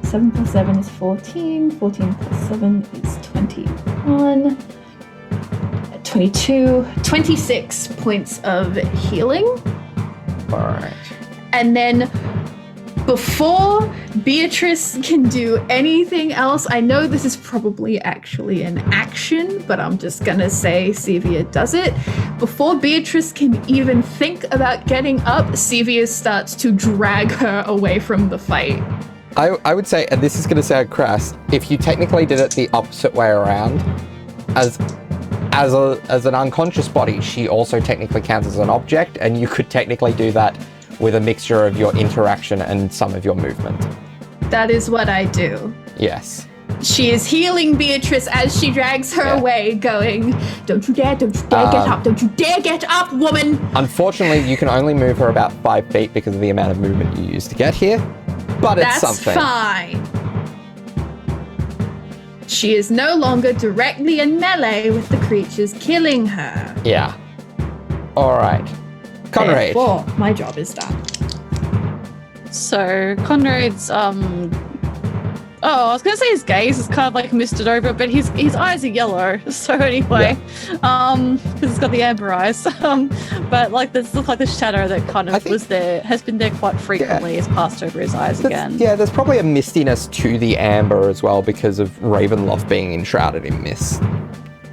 7 plus 7 is 14. 14 plus 7 is 21. 22. 26 points of healing. Alright. And then before Beatrice can do anything else, I know this is probably actually an action, but I'm just gonna say Sevia does it. Before Beatrice can even think about getting up, Sevia starts to drag her away from the fight. I would say, and this is going to sound crass, if you technically did it the opposite way around, as an unconscious body, she also technically counts as an object, and you could technically do that with a mixture of your interaction and some of your movement. That is what I do. Yes. She is healing Beatrice as she drags her away, going, don't you dare get up, don't you dare get up, woman! Unfortunately, you can only move her about 5 feet because of the amount of movement you used to get here, but it's something. That's fine. She is no longer directly in melee with the creatures killing her. Yeah. Alright. Conrad. Therefore, my job is done. So Conrad's I was gonna say his gaze is kind of like misted over, but his eyes are yellow. So anyway, because he's got the amber eyes. But like this looks like the shadow that kind of has been there quite frequently. Has passed over his eyes again. Yeah, there's probably a mistiness to the amber as well because of Ravenloft being enshrouded in mist.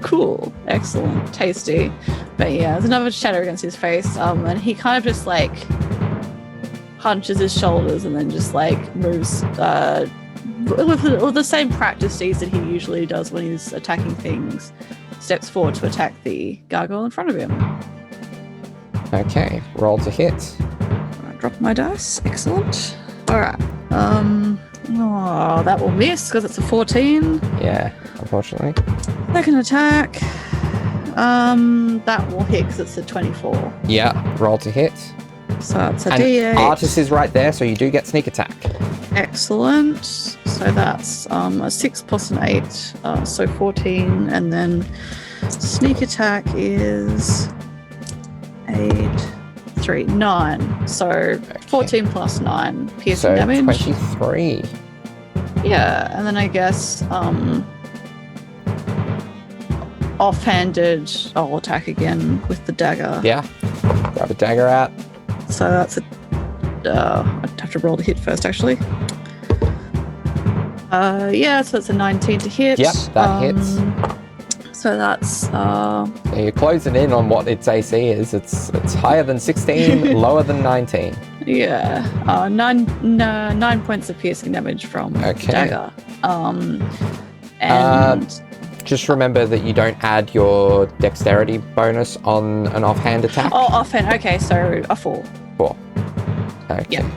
Cool, excellent, tasty. But yeah, there's another shadow against his face, and he kind of just like hunches his shoulders and then just like moves with the same practices that he usually does when he's attacking things, steps forward to attack the gargoyle in front of him. Okay, roll to hit. I drop my dice. Excellent. All right. That will miss because it's a 14. Yeah, unfortunately. Second attack. That will hit because it's a 24. Yeah, roll to hit. So it's a and D8. Artis is right there, so you do get sneak attack. Excellent. So that's a 6 plus an 8, so 14, and then sneak attack is 8, 3, 9. So 14 plus 9 piercing damage. 23. Yeah, and then I guess offhanded, I'll attack again with the dagger. Yeah, grab a dagger out. So that's I'd have to roll the hit first, actually. So that's a 19 to hit. Yep, that hits. So that's So you're closing in on what its AC is. It's higher than 16, lower than 19. Yeah, 9 points of piercing damage from the dagger. And just remember that you don't add your dexterity bonus on an offhand attack. Oh, offhand. Okay, so a 4. 4. Okay. Yeah.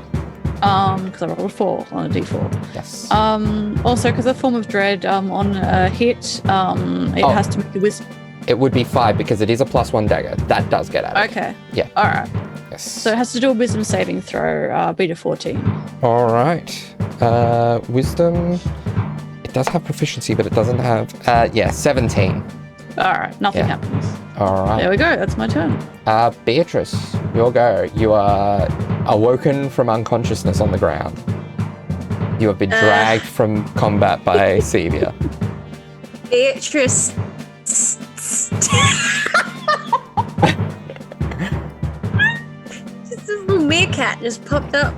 Because I rolled a 4 on a d4. Yes. Also, because of Form of Dread, on a hit, it has to make a wisdom. It would be 5 because it is a +1 dagger. That does get added. Okay. Yeah. All right. Yes. So it has to do a wisdom saving throw, beta 14. All right. Wisdom. It does have proficiency, but it doesn't have. 17. All right, nothing Yeah. happens. All right. There we go. That's my turn. Beatrice, your go. You are awoken from unconsciousness on the ground. You have been dragged from combat by Sevia. Beatrice. Just this little meerkat just popped up.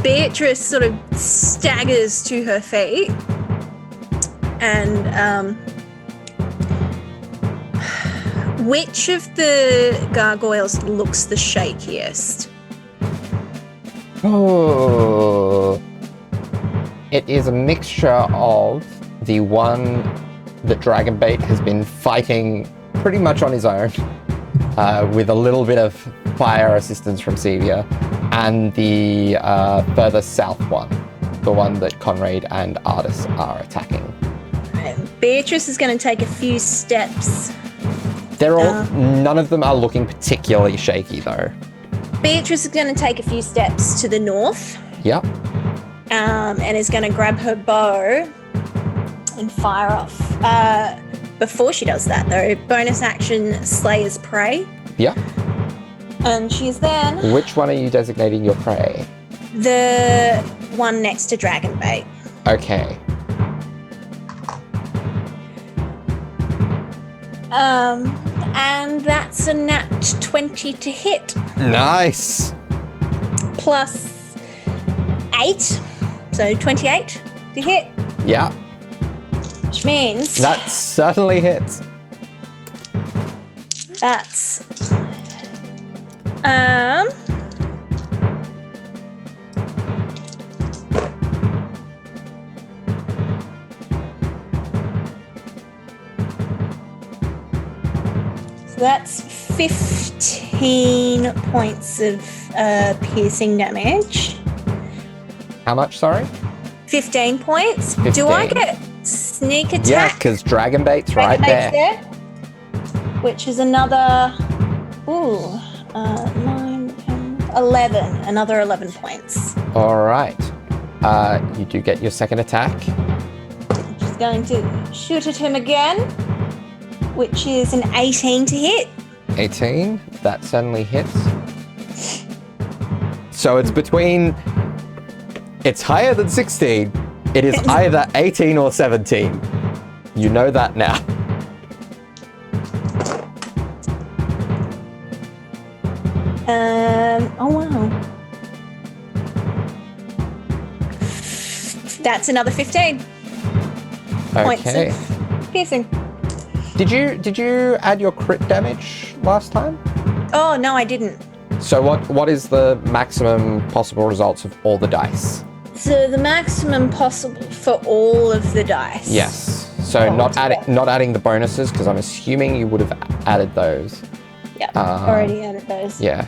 Beatrice sort of staggers to her feet and which of the gargoyles looks the shakiest? Oh. It is a mixture of the one that Dragonbait has been fighting pretty much on his own, with a little bit of fire assistance from Sevia, and the further south one, the one that Conrad and Artis are attacking. Beatrice is going to take a few steps. They're all, none of them are looking particularly shaky though. Beatrice is going to take a few steps to the north. Yep. And is going to grab her bow and fire off. Before she does that, though, bonus action Slayer's Prey. Yep. And she's then Which one are you designating your prey? the one next to Dragonbait. Okay. And that's a nat 20 to hit, Nice. plus 8, so 28 to hit, Yeah. which means That certainly hits. that's so that's 15 points of piercing damage. How much, sorry? 15 points. Do I 15. get sneak attack? Yeah, because Dragonbait's right Dragonbait's there. which is another 9, 10, 11. Another 11 points. All right. You do get your second attack. She's going to shoot at him again, which is an 18 to hit. 18. That certainly hits. So it's between... It's higher than 16. It is either 18 or 17. You know that now. Oh wow. That's another 15 points Okay. of piercing. Did you add your crit damage last time? Oh no, I didn't. So what is the maximum possible results of all the dice? So the maximum possible for all of the dice. Yes. So not adding the bonuses, because I'm assuming you would have added those. Yeah, already added those. Yeah.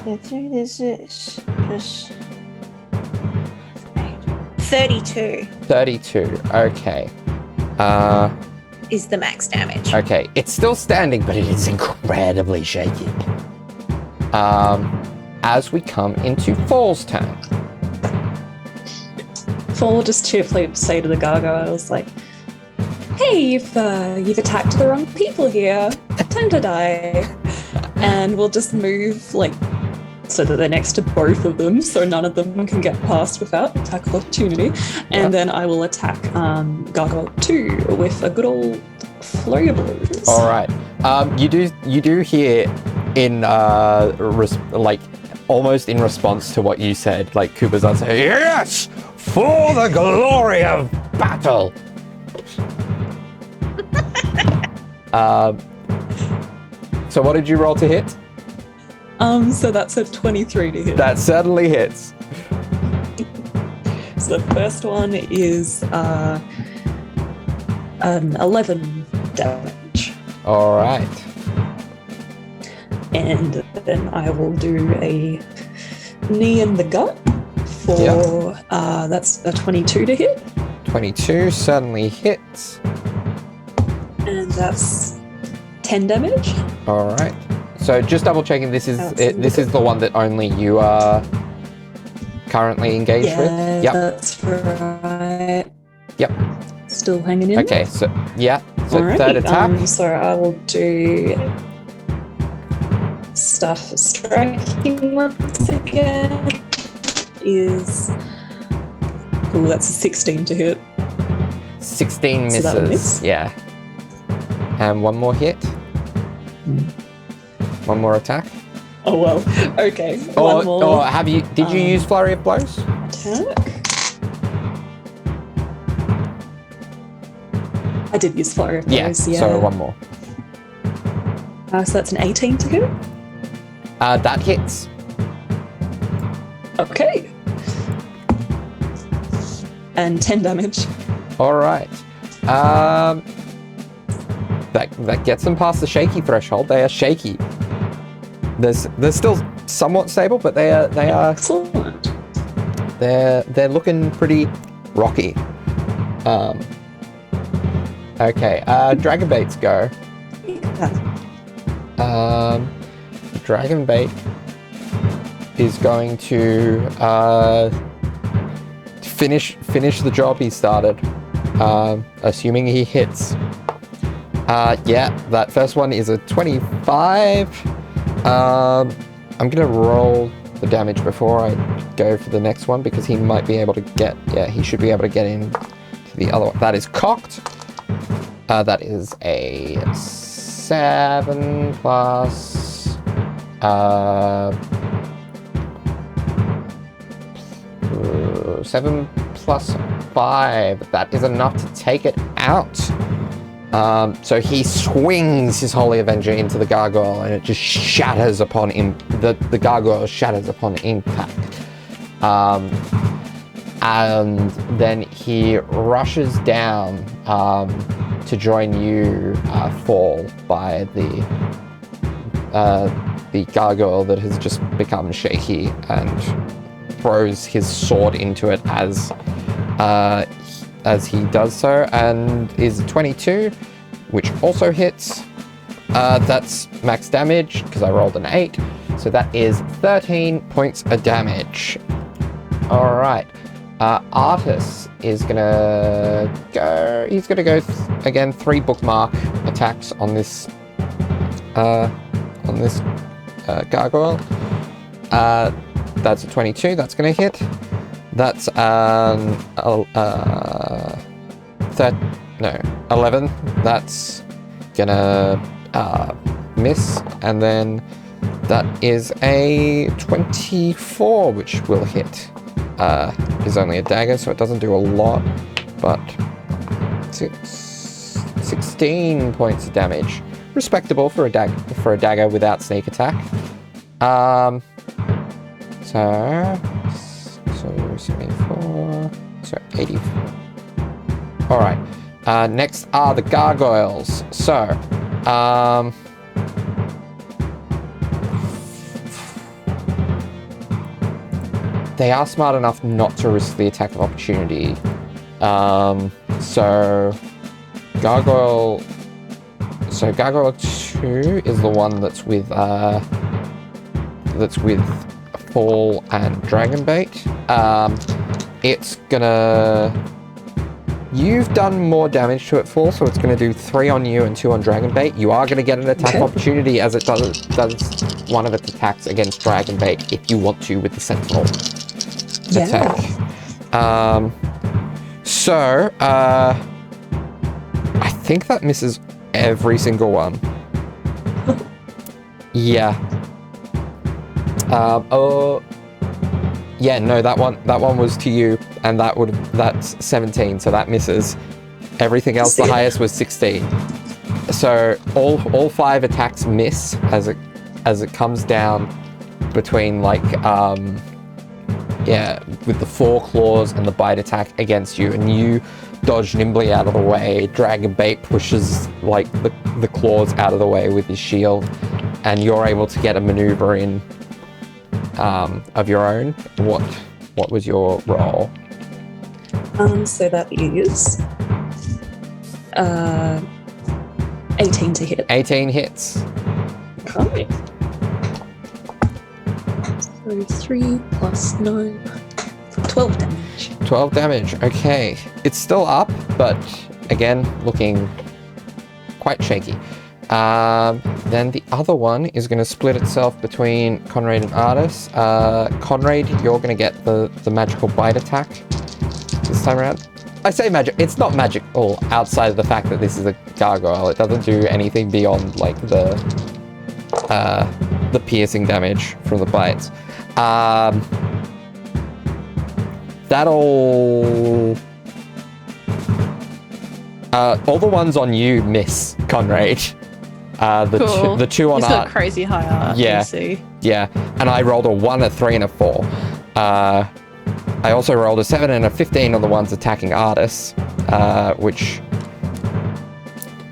This is just 32 32. Okay. is the max damage. Okay. It's still standing, but it is incredibly shaky. As we come into Fall's turn. Fall will just cheerfully say to the gargoyles, like, "Hey, you've attacked the wrong people here. Time to die." And we'll just move like so that they're next to both of them, so none of them can get past without attack of opportunity. And then I will attack Gargoyle 2 with a good old flurry of blows. All right. You do hear in like almost in response to what you said, like 𝗖𝗔𝗦𝗧 say, "Yes, for the glory of battle." So what did you roll to hit? So that's a 23 to hit. That certainly hits. So the first one is 11 damage. All right. And then I will do a knee in the gut for that's a 22 to hit. 22 certainly hits. And that's 10 damage. All right. So just double checking. This is this is the one that only you are currently engaged with. Yeah, Yep. that's right. Yep. Still hanging in. Okay. So yeah. So Alrighty, third attack. so I will do stuff striking once again. Is that's a 16 to hit. 16 So that will misses. miss. Yeah. And one more hit. One more attack. Oh well. Okay. Or, One more or have you? Did you use flurry of blows? attack. I did use flurry of Yeah. blows, yeah. So one more. So that's an 18 to hit. That hits. Okay. And 10 damage. All right. That gets them past the shaky threshold. They are shaky. They're still somewhat stable, but they are Excellent. they're looking pretty rocky. Okay. Dragonbait's go. Dragonbait is going to finish the job he started, assuming he hits. Yeah, that first one is a 25. I'm gonna roll the damage before I go for the next one because he might be able to get. Yeah, he should be able to get in to the other one. That is cocked. That is a 7 plus 7 plus 5. That is enough to take it out. So he swings his Holy Avenger into the gargoyle and it just shatters upon the gargoyle shatters upon impact. And then he rushes down to join you, Fall, by the gargoyle that has just become shaky and throws his sword into it as he does so, and is 22, which also hits. That's max damage because I rolled an 8, so that is 13 points of damage. All right. Artis is gonna go. He's gonna go again. 3 bookmark attacks on this gargoyle. That's a 22. That's gonna hit. That's 11. That's gonna miss, and then that is a 24, which will hit. Is only a dagger, so it doesn't do a lot, but 16 points of damage. Respectable for a dagger without sneak attack. So 74, so 84. All right. Next are the gargoyles. So, they are smart enough not to risk the attack of opportunity. So Gargoyle 2 is the one that's with Fall and Dragonbait. It's gonna. You've done more damage to it, Fall, so it's gonna do 3 on you and 2 on Dragonbait. You are gonna get an attack of opportunity as it does one of its attacks against Dragonbait if you want to with the Sentinel attack. I think that misses every single one. Yeah. Yeah, no, that one was to you, and that's 17, so that misses. Everything else, the highest was 16. So all 5 attacks miss as it comes down between with the 4 claws and the bite attack against you, and you dodge nimbly out of the way. Dragonbait pushes the claws out of the way with his shield, and you're able to get a maneuver in of your own. What was your roll? So that is 18 to hit. 18 hits. Okay. So 3 plus 9. 12 damage. 12 damage. Okay. It's still up, but again, looking quite shaky. Then the other one is going to split itself between Conrad and Artis. Conrad, you're going to get the magical bite attack this time around. I say magic, it's not magical outside of the fact that this is a gargoyle. It doesn't do anything beyond like the piercing damage from the bites. That'll... all the ones on you miss, Conrad. Cool. The two on He's got Art. crazy high Yeah. AC. Yeah, and I rolled a 1, a 3, and a 4. I also rolled a 7 and a 15 on the ones attacking Artis, which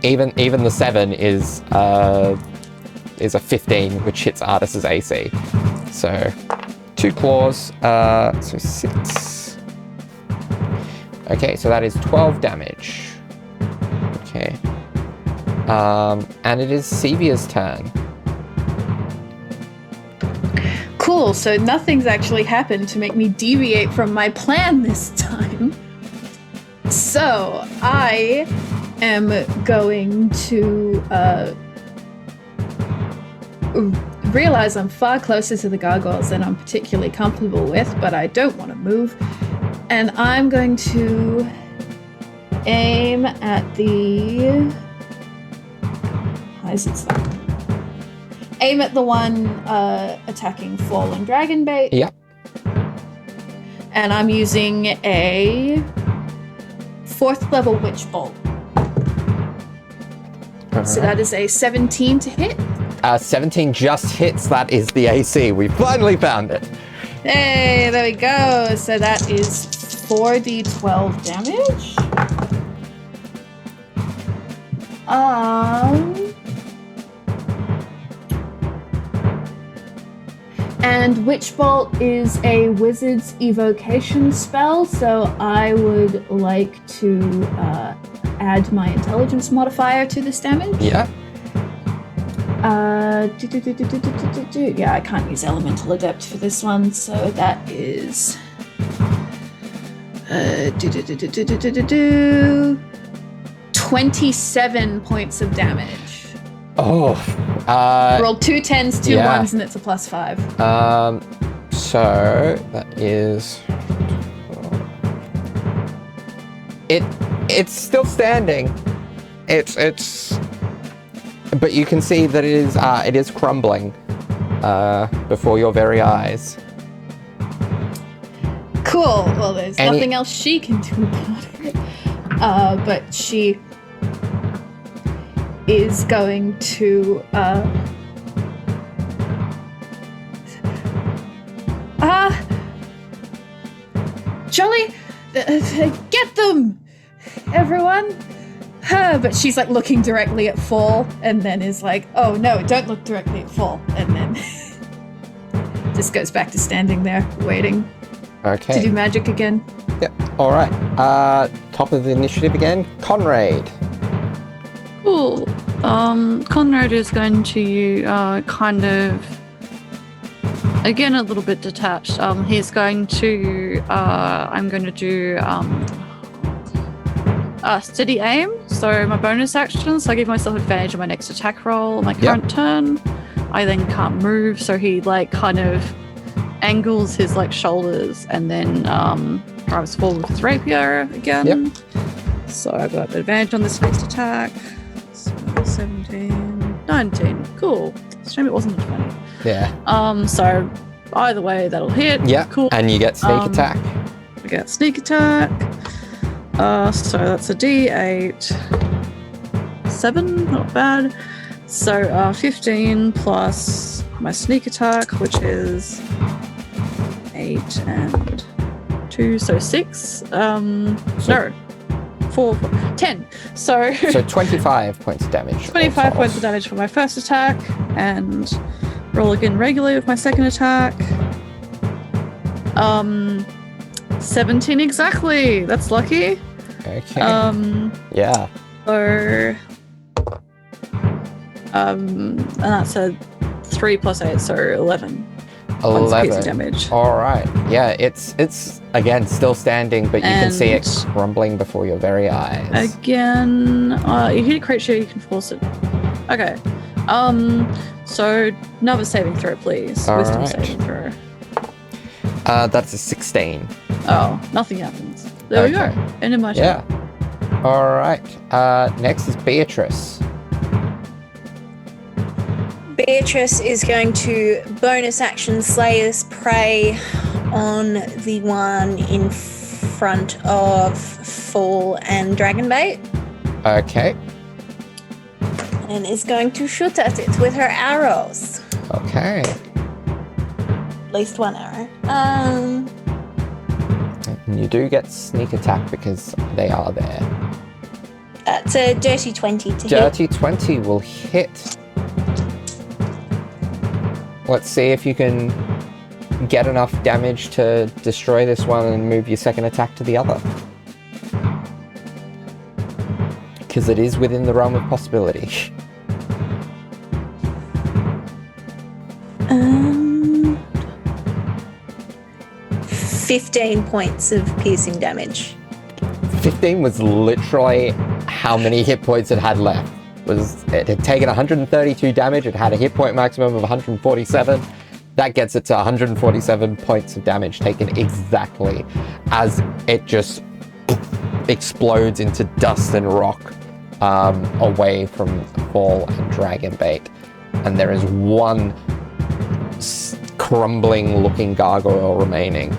even the 7 is a 15, which hits Artis's AC. So 2 claws, so 6. Okay, so that is 12 damage. Okay. And it is Sevia's turn. Cool, so nothing's actually happened to make me deviate from my plan this time. So I am going to realize I'm far closer to the gargoyles than I'm particularly comfortable with, but I don't want to move. And I'm going to aim at the... How is it so? Aim at the one attacking Fallen Dragonbait. Yep. And I'm using a 4th level Witch Bolt. So that is a 17 to hit. 17 just hits. That is the AC. We finally found it. Hey, there we go. So that is 4d12 damage. And Witch Bolt is a wizard's evocation spell, so I would like to add my intelligence modifier to this damage. Yeah. Yeah, I can't use Elemental Adept for this one, so that is 27 points of damage. Oh. Rolled 2 10s, 2 yeah. 1s, and it's a +5. So that is... It's still standing. It's... But you can see that it is crumbling before your very eyes. Cool. Well, there's nothing else she can do about it. But she is going to Jolly, get them, everyone. But she's like looking directly at Fall, and then is like, oh no, don't look directly at Fall, and then just goes back to standing there waiting Okay. to do magic again. Yep. All right. Top of the initiative again. Conrad. Cool. Conrad is going to kind of, again, a little bit detached. He's going to, I'm going to do steady aim. So my bonus action, so I give myself advantage on my next attack roll on my current turn. I then can't move, so he like kind of angles his like shoulders and then drives forward with his rapier again. Yep. So I've got advantage on this next attack. So 17, 19. Cool. It's a shame it wasn't a 20. Yeah. So either way, that'll hit. Yeah. Cool. And you get sneak attack. I get sneak attack. So that's a D8. 7, not bad. So 15 plus my sneak attack, which is 8 and 2, so 6. No, 4, 10. So 25 points of damage. 25 points of damage for my first attack, and roll again regularly with my second attack. 17 exactly. That's lucky. Okay. Yeah. So and that's a 3 plus 8, so 11. points of piercing 11. damage. All right. Yeah, it's again still standing, but you can see it And- crumbling before your very eyes. Again, you hit a creature, you can force it. Okay. So another saving throw, please. All Wisdom right. saving throw. That's a 16. Oh, nothing happens. There we Okay. go. End of my turn. Yeah. All right. Next is Beatrice. Beatrice is going to bonus action Slayer's Prey on the one in front of Fall and Dragonbait, Okay. and is going to shoot at it with her arrows. Okay. At least one arrow. And you do get sneak attack because they are there. That's a dirty 20 to hit. Dirty 20 will hit. Let's see if you can get enough damage to destroy this one and move your second attack to the other. Because it is within the realm of possibility. 15 points of piercing damage. 15 was literally how many hit points it had left. It had taken 132 damage, it had a hit point maximum of 147. That gets it to 147 points of damage taken exactly as it just explodes into dust and rock away from Fall and Dragonbait. And there is one crumbling looking gargoyle remaining.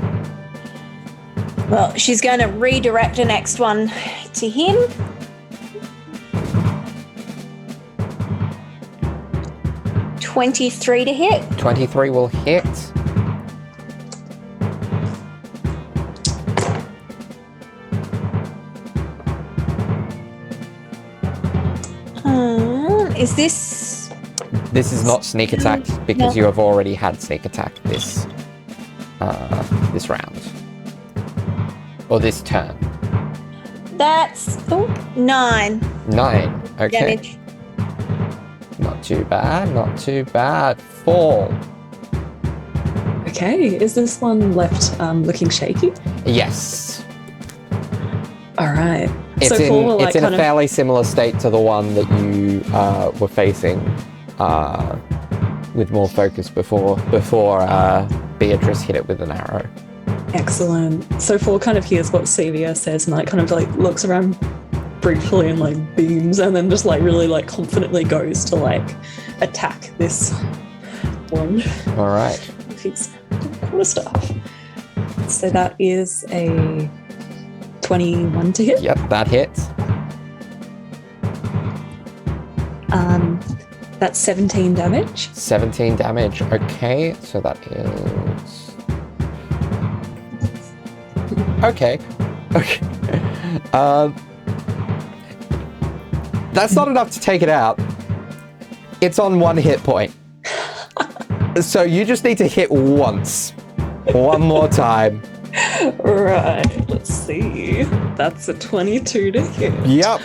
Well, she's going to redirect the next one to him. $23 to hit. 23 will hit. Is this... This is not sneak attack because No. you have already had sneak attack this round. Or this turn. That's 9 9. Okay. damage. Not too bad, not too bad. Fall. Okay, is this one left looking shaky? Yes. All right. It's so in, Paul will, like, it's in a kind of- fairly similar state to the one that you were facing with more focus before Beatrice hit it with an arrow. Excellent. So Paul kind of hears what Sevia says and like kind of like looks around briefly and like beams and then just like really like confidently goes to like attack this one All right. with his quarterstaff. So that is a 21 to hit. Yep, that hits. That's 17 damage. 17 damage. Okay, so that is... Okay. Okay. That's not enough to take it out. It's on 1 hit point. So you just need to hit once. One more time. Right, let's see. That's a 22 to hit. Yep.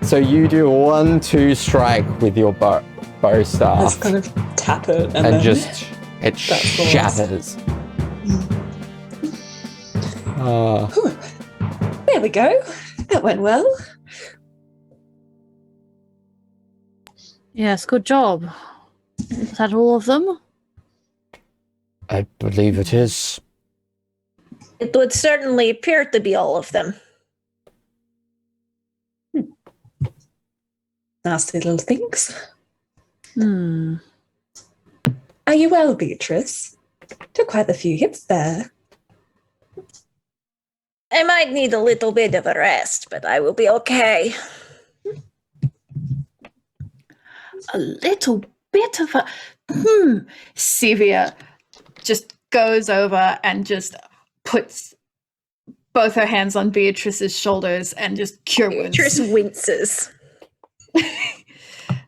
So you do 1-2 strike with your bow Let's staff kind of tap it and and then just it That's the last. shatters. there we go. That went well. Yes, good job. Is that all of them? I believe it is. It would certainly appear to be all of them. Nasty little things. Hmm. Are you well, Beatrice? Took quite a few hits there. I might need a little bit of a rest, but I will be okay. A little bit of a Sevia just goes over and just puts both her hands on Beatrice's shoulders and just cure wounds. Beatrice winces.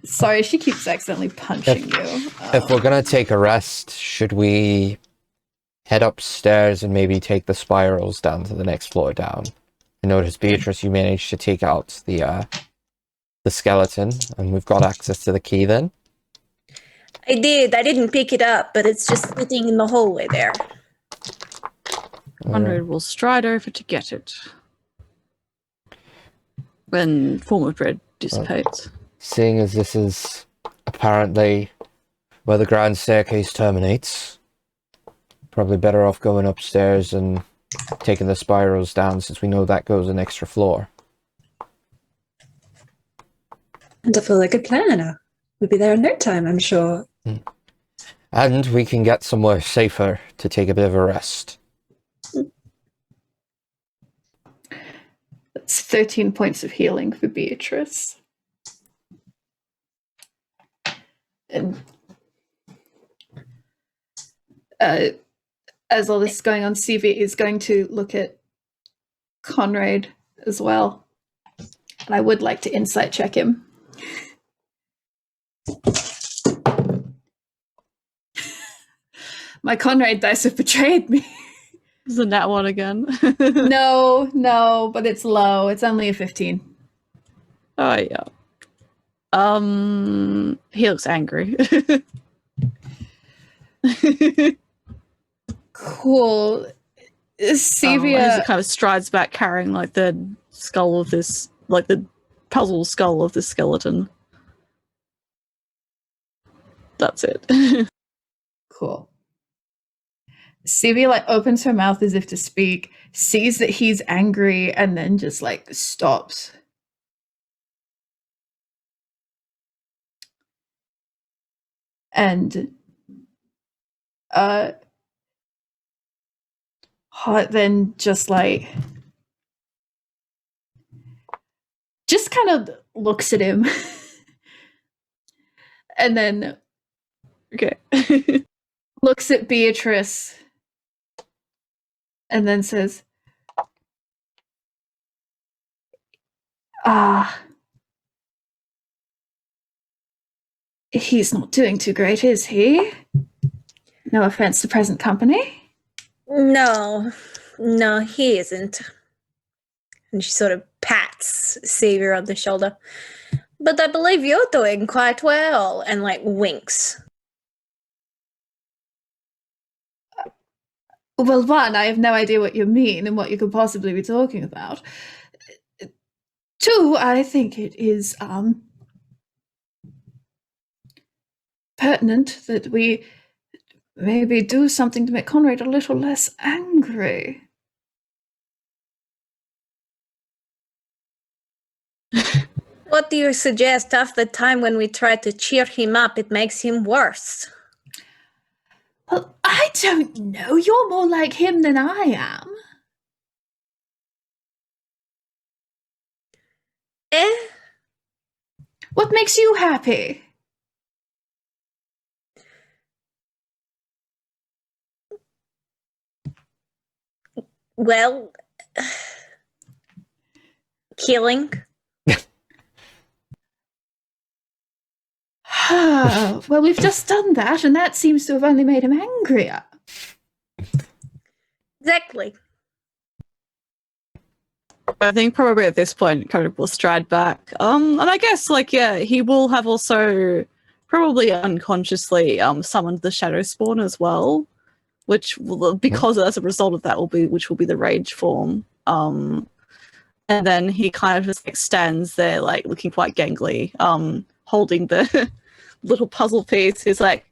Sorry, she keeps accidentally punching you. If we're gonna take a rest, should we head upstairs and maybe take the spirals down to the next floor down? I noticed, Beatrice, you managed to take out the skeleton, and we've got access to the key then. I did. I didn't pick it up, but it's just sitting in the hallway there. Conrad will stride over to get it when form of dread dissipates. Seeing as this is apparently where the grand staircase terminates, probably better off going upstairs and taking the spirals down, since we know that goes an extra floor. Wonderful, like a plan. We'll be there in no time, I'm sure. And we can get somewhere safer to take a bit of a rest. That's 13 points of healing for Beatrice. And as all this is going on, CV is going to look at Conrad as well. And I would like to insight check him. My Conrad dice have betrayed me. Isn't that one again? No, but it's low. It's only a 15. Oh yeah. He looks angry. Cool. Sevia. He kind of strides back carrying like the skull of this, like the puzzle skull of this skeleton. That's it. Cool. Sevia like opens her mouth as if to speak, sees that he's angry, and then just like stops. And then just like kind of looks at him and then Okay. looks at Beatrice and then says, he's not doing too great, is he? No offense to present company. No, he isn't. And she sort of pats Xavier on the shoulder. But I believe you're doing quite well, and like winks. Well, one, I have no idea what you mean and what you could possibly be talking about. Two, I think it is pertinent that we maybe do something to make Conrad a little less angry. What do you suggest? After the time when we try to cheer him up, it makes him worse. Well, I don't know. You're more like him than I am. What makes you happy? Well, killing. Well, we've just done that, and that seems to have only made him angrier. Exactly. I think probably at this point, kind of will stride back. And I guess, like, yeah, he will have also probably unconsciously summoned the shadow spawn as well, which will, because as a result of that will be the rage form. And then he kind of just like stands there, like looking quite gangly, holding the little puzzle piece. He's like,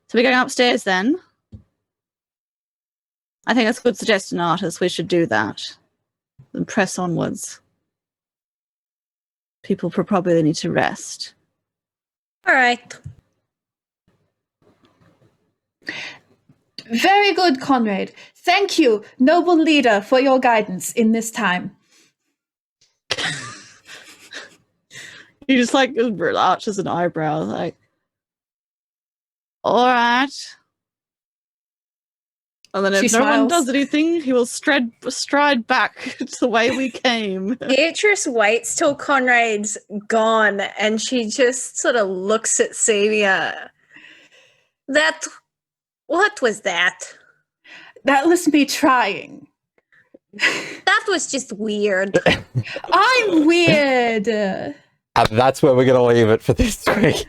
"So we're going upstairs then? I think that's a good suggestion, artist. We should do that and press onwards. People probably need to rest." All right. Very good, Conrad. Thank you, noble leader, for your guidance in this time. He just like arches an eyebrow, like, all right. And then She if no one smiles. does anything, he will stride back to the way we came. Beatrice waits till Conrad's gone, and she just sort of looks at Xavier. What was that? That was me trying. That was just weird. I'm weird. And that's where we're going to leave it for this week.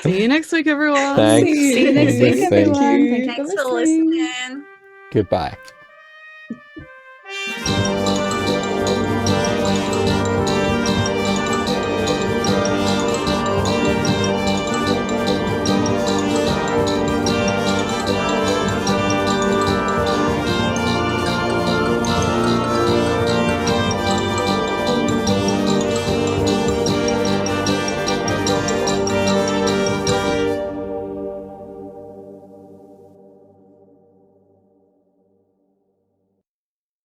See you next week, everyone. Thanks. See you next week, Thank everyone. you. Thank you Thanks for for listening. listening. Goodbye.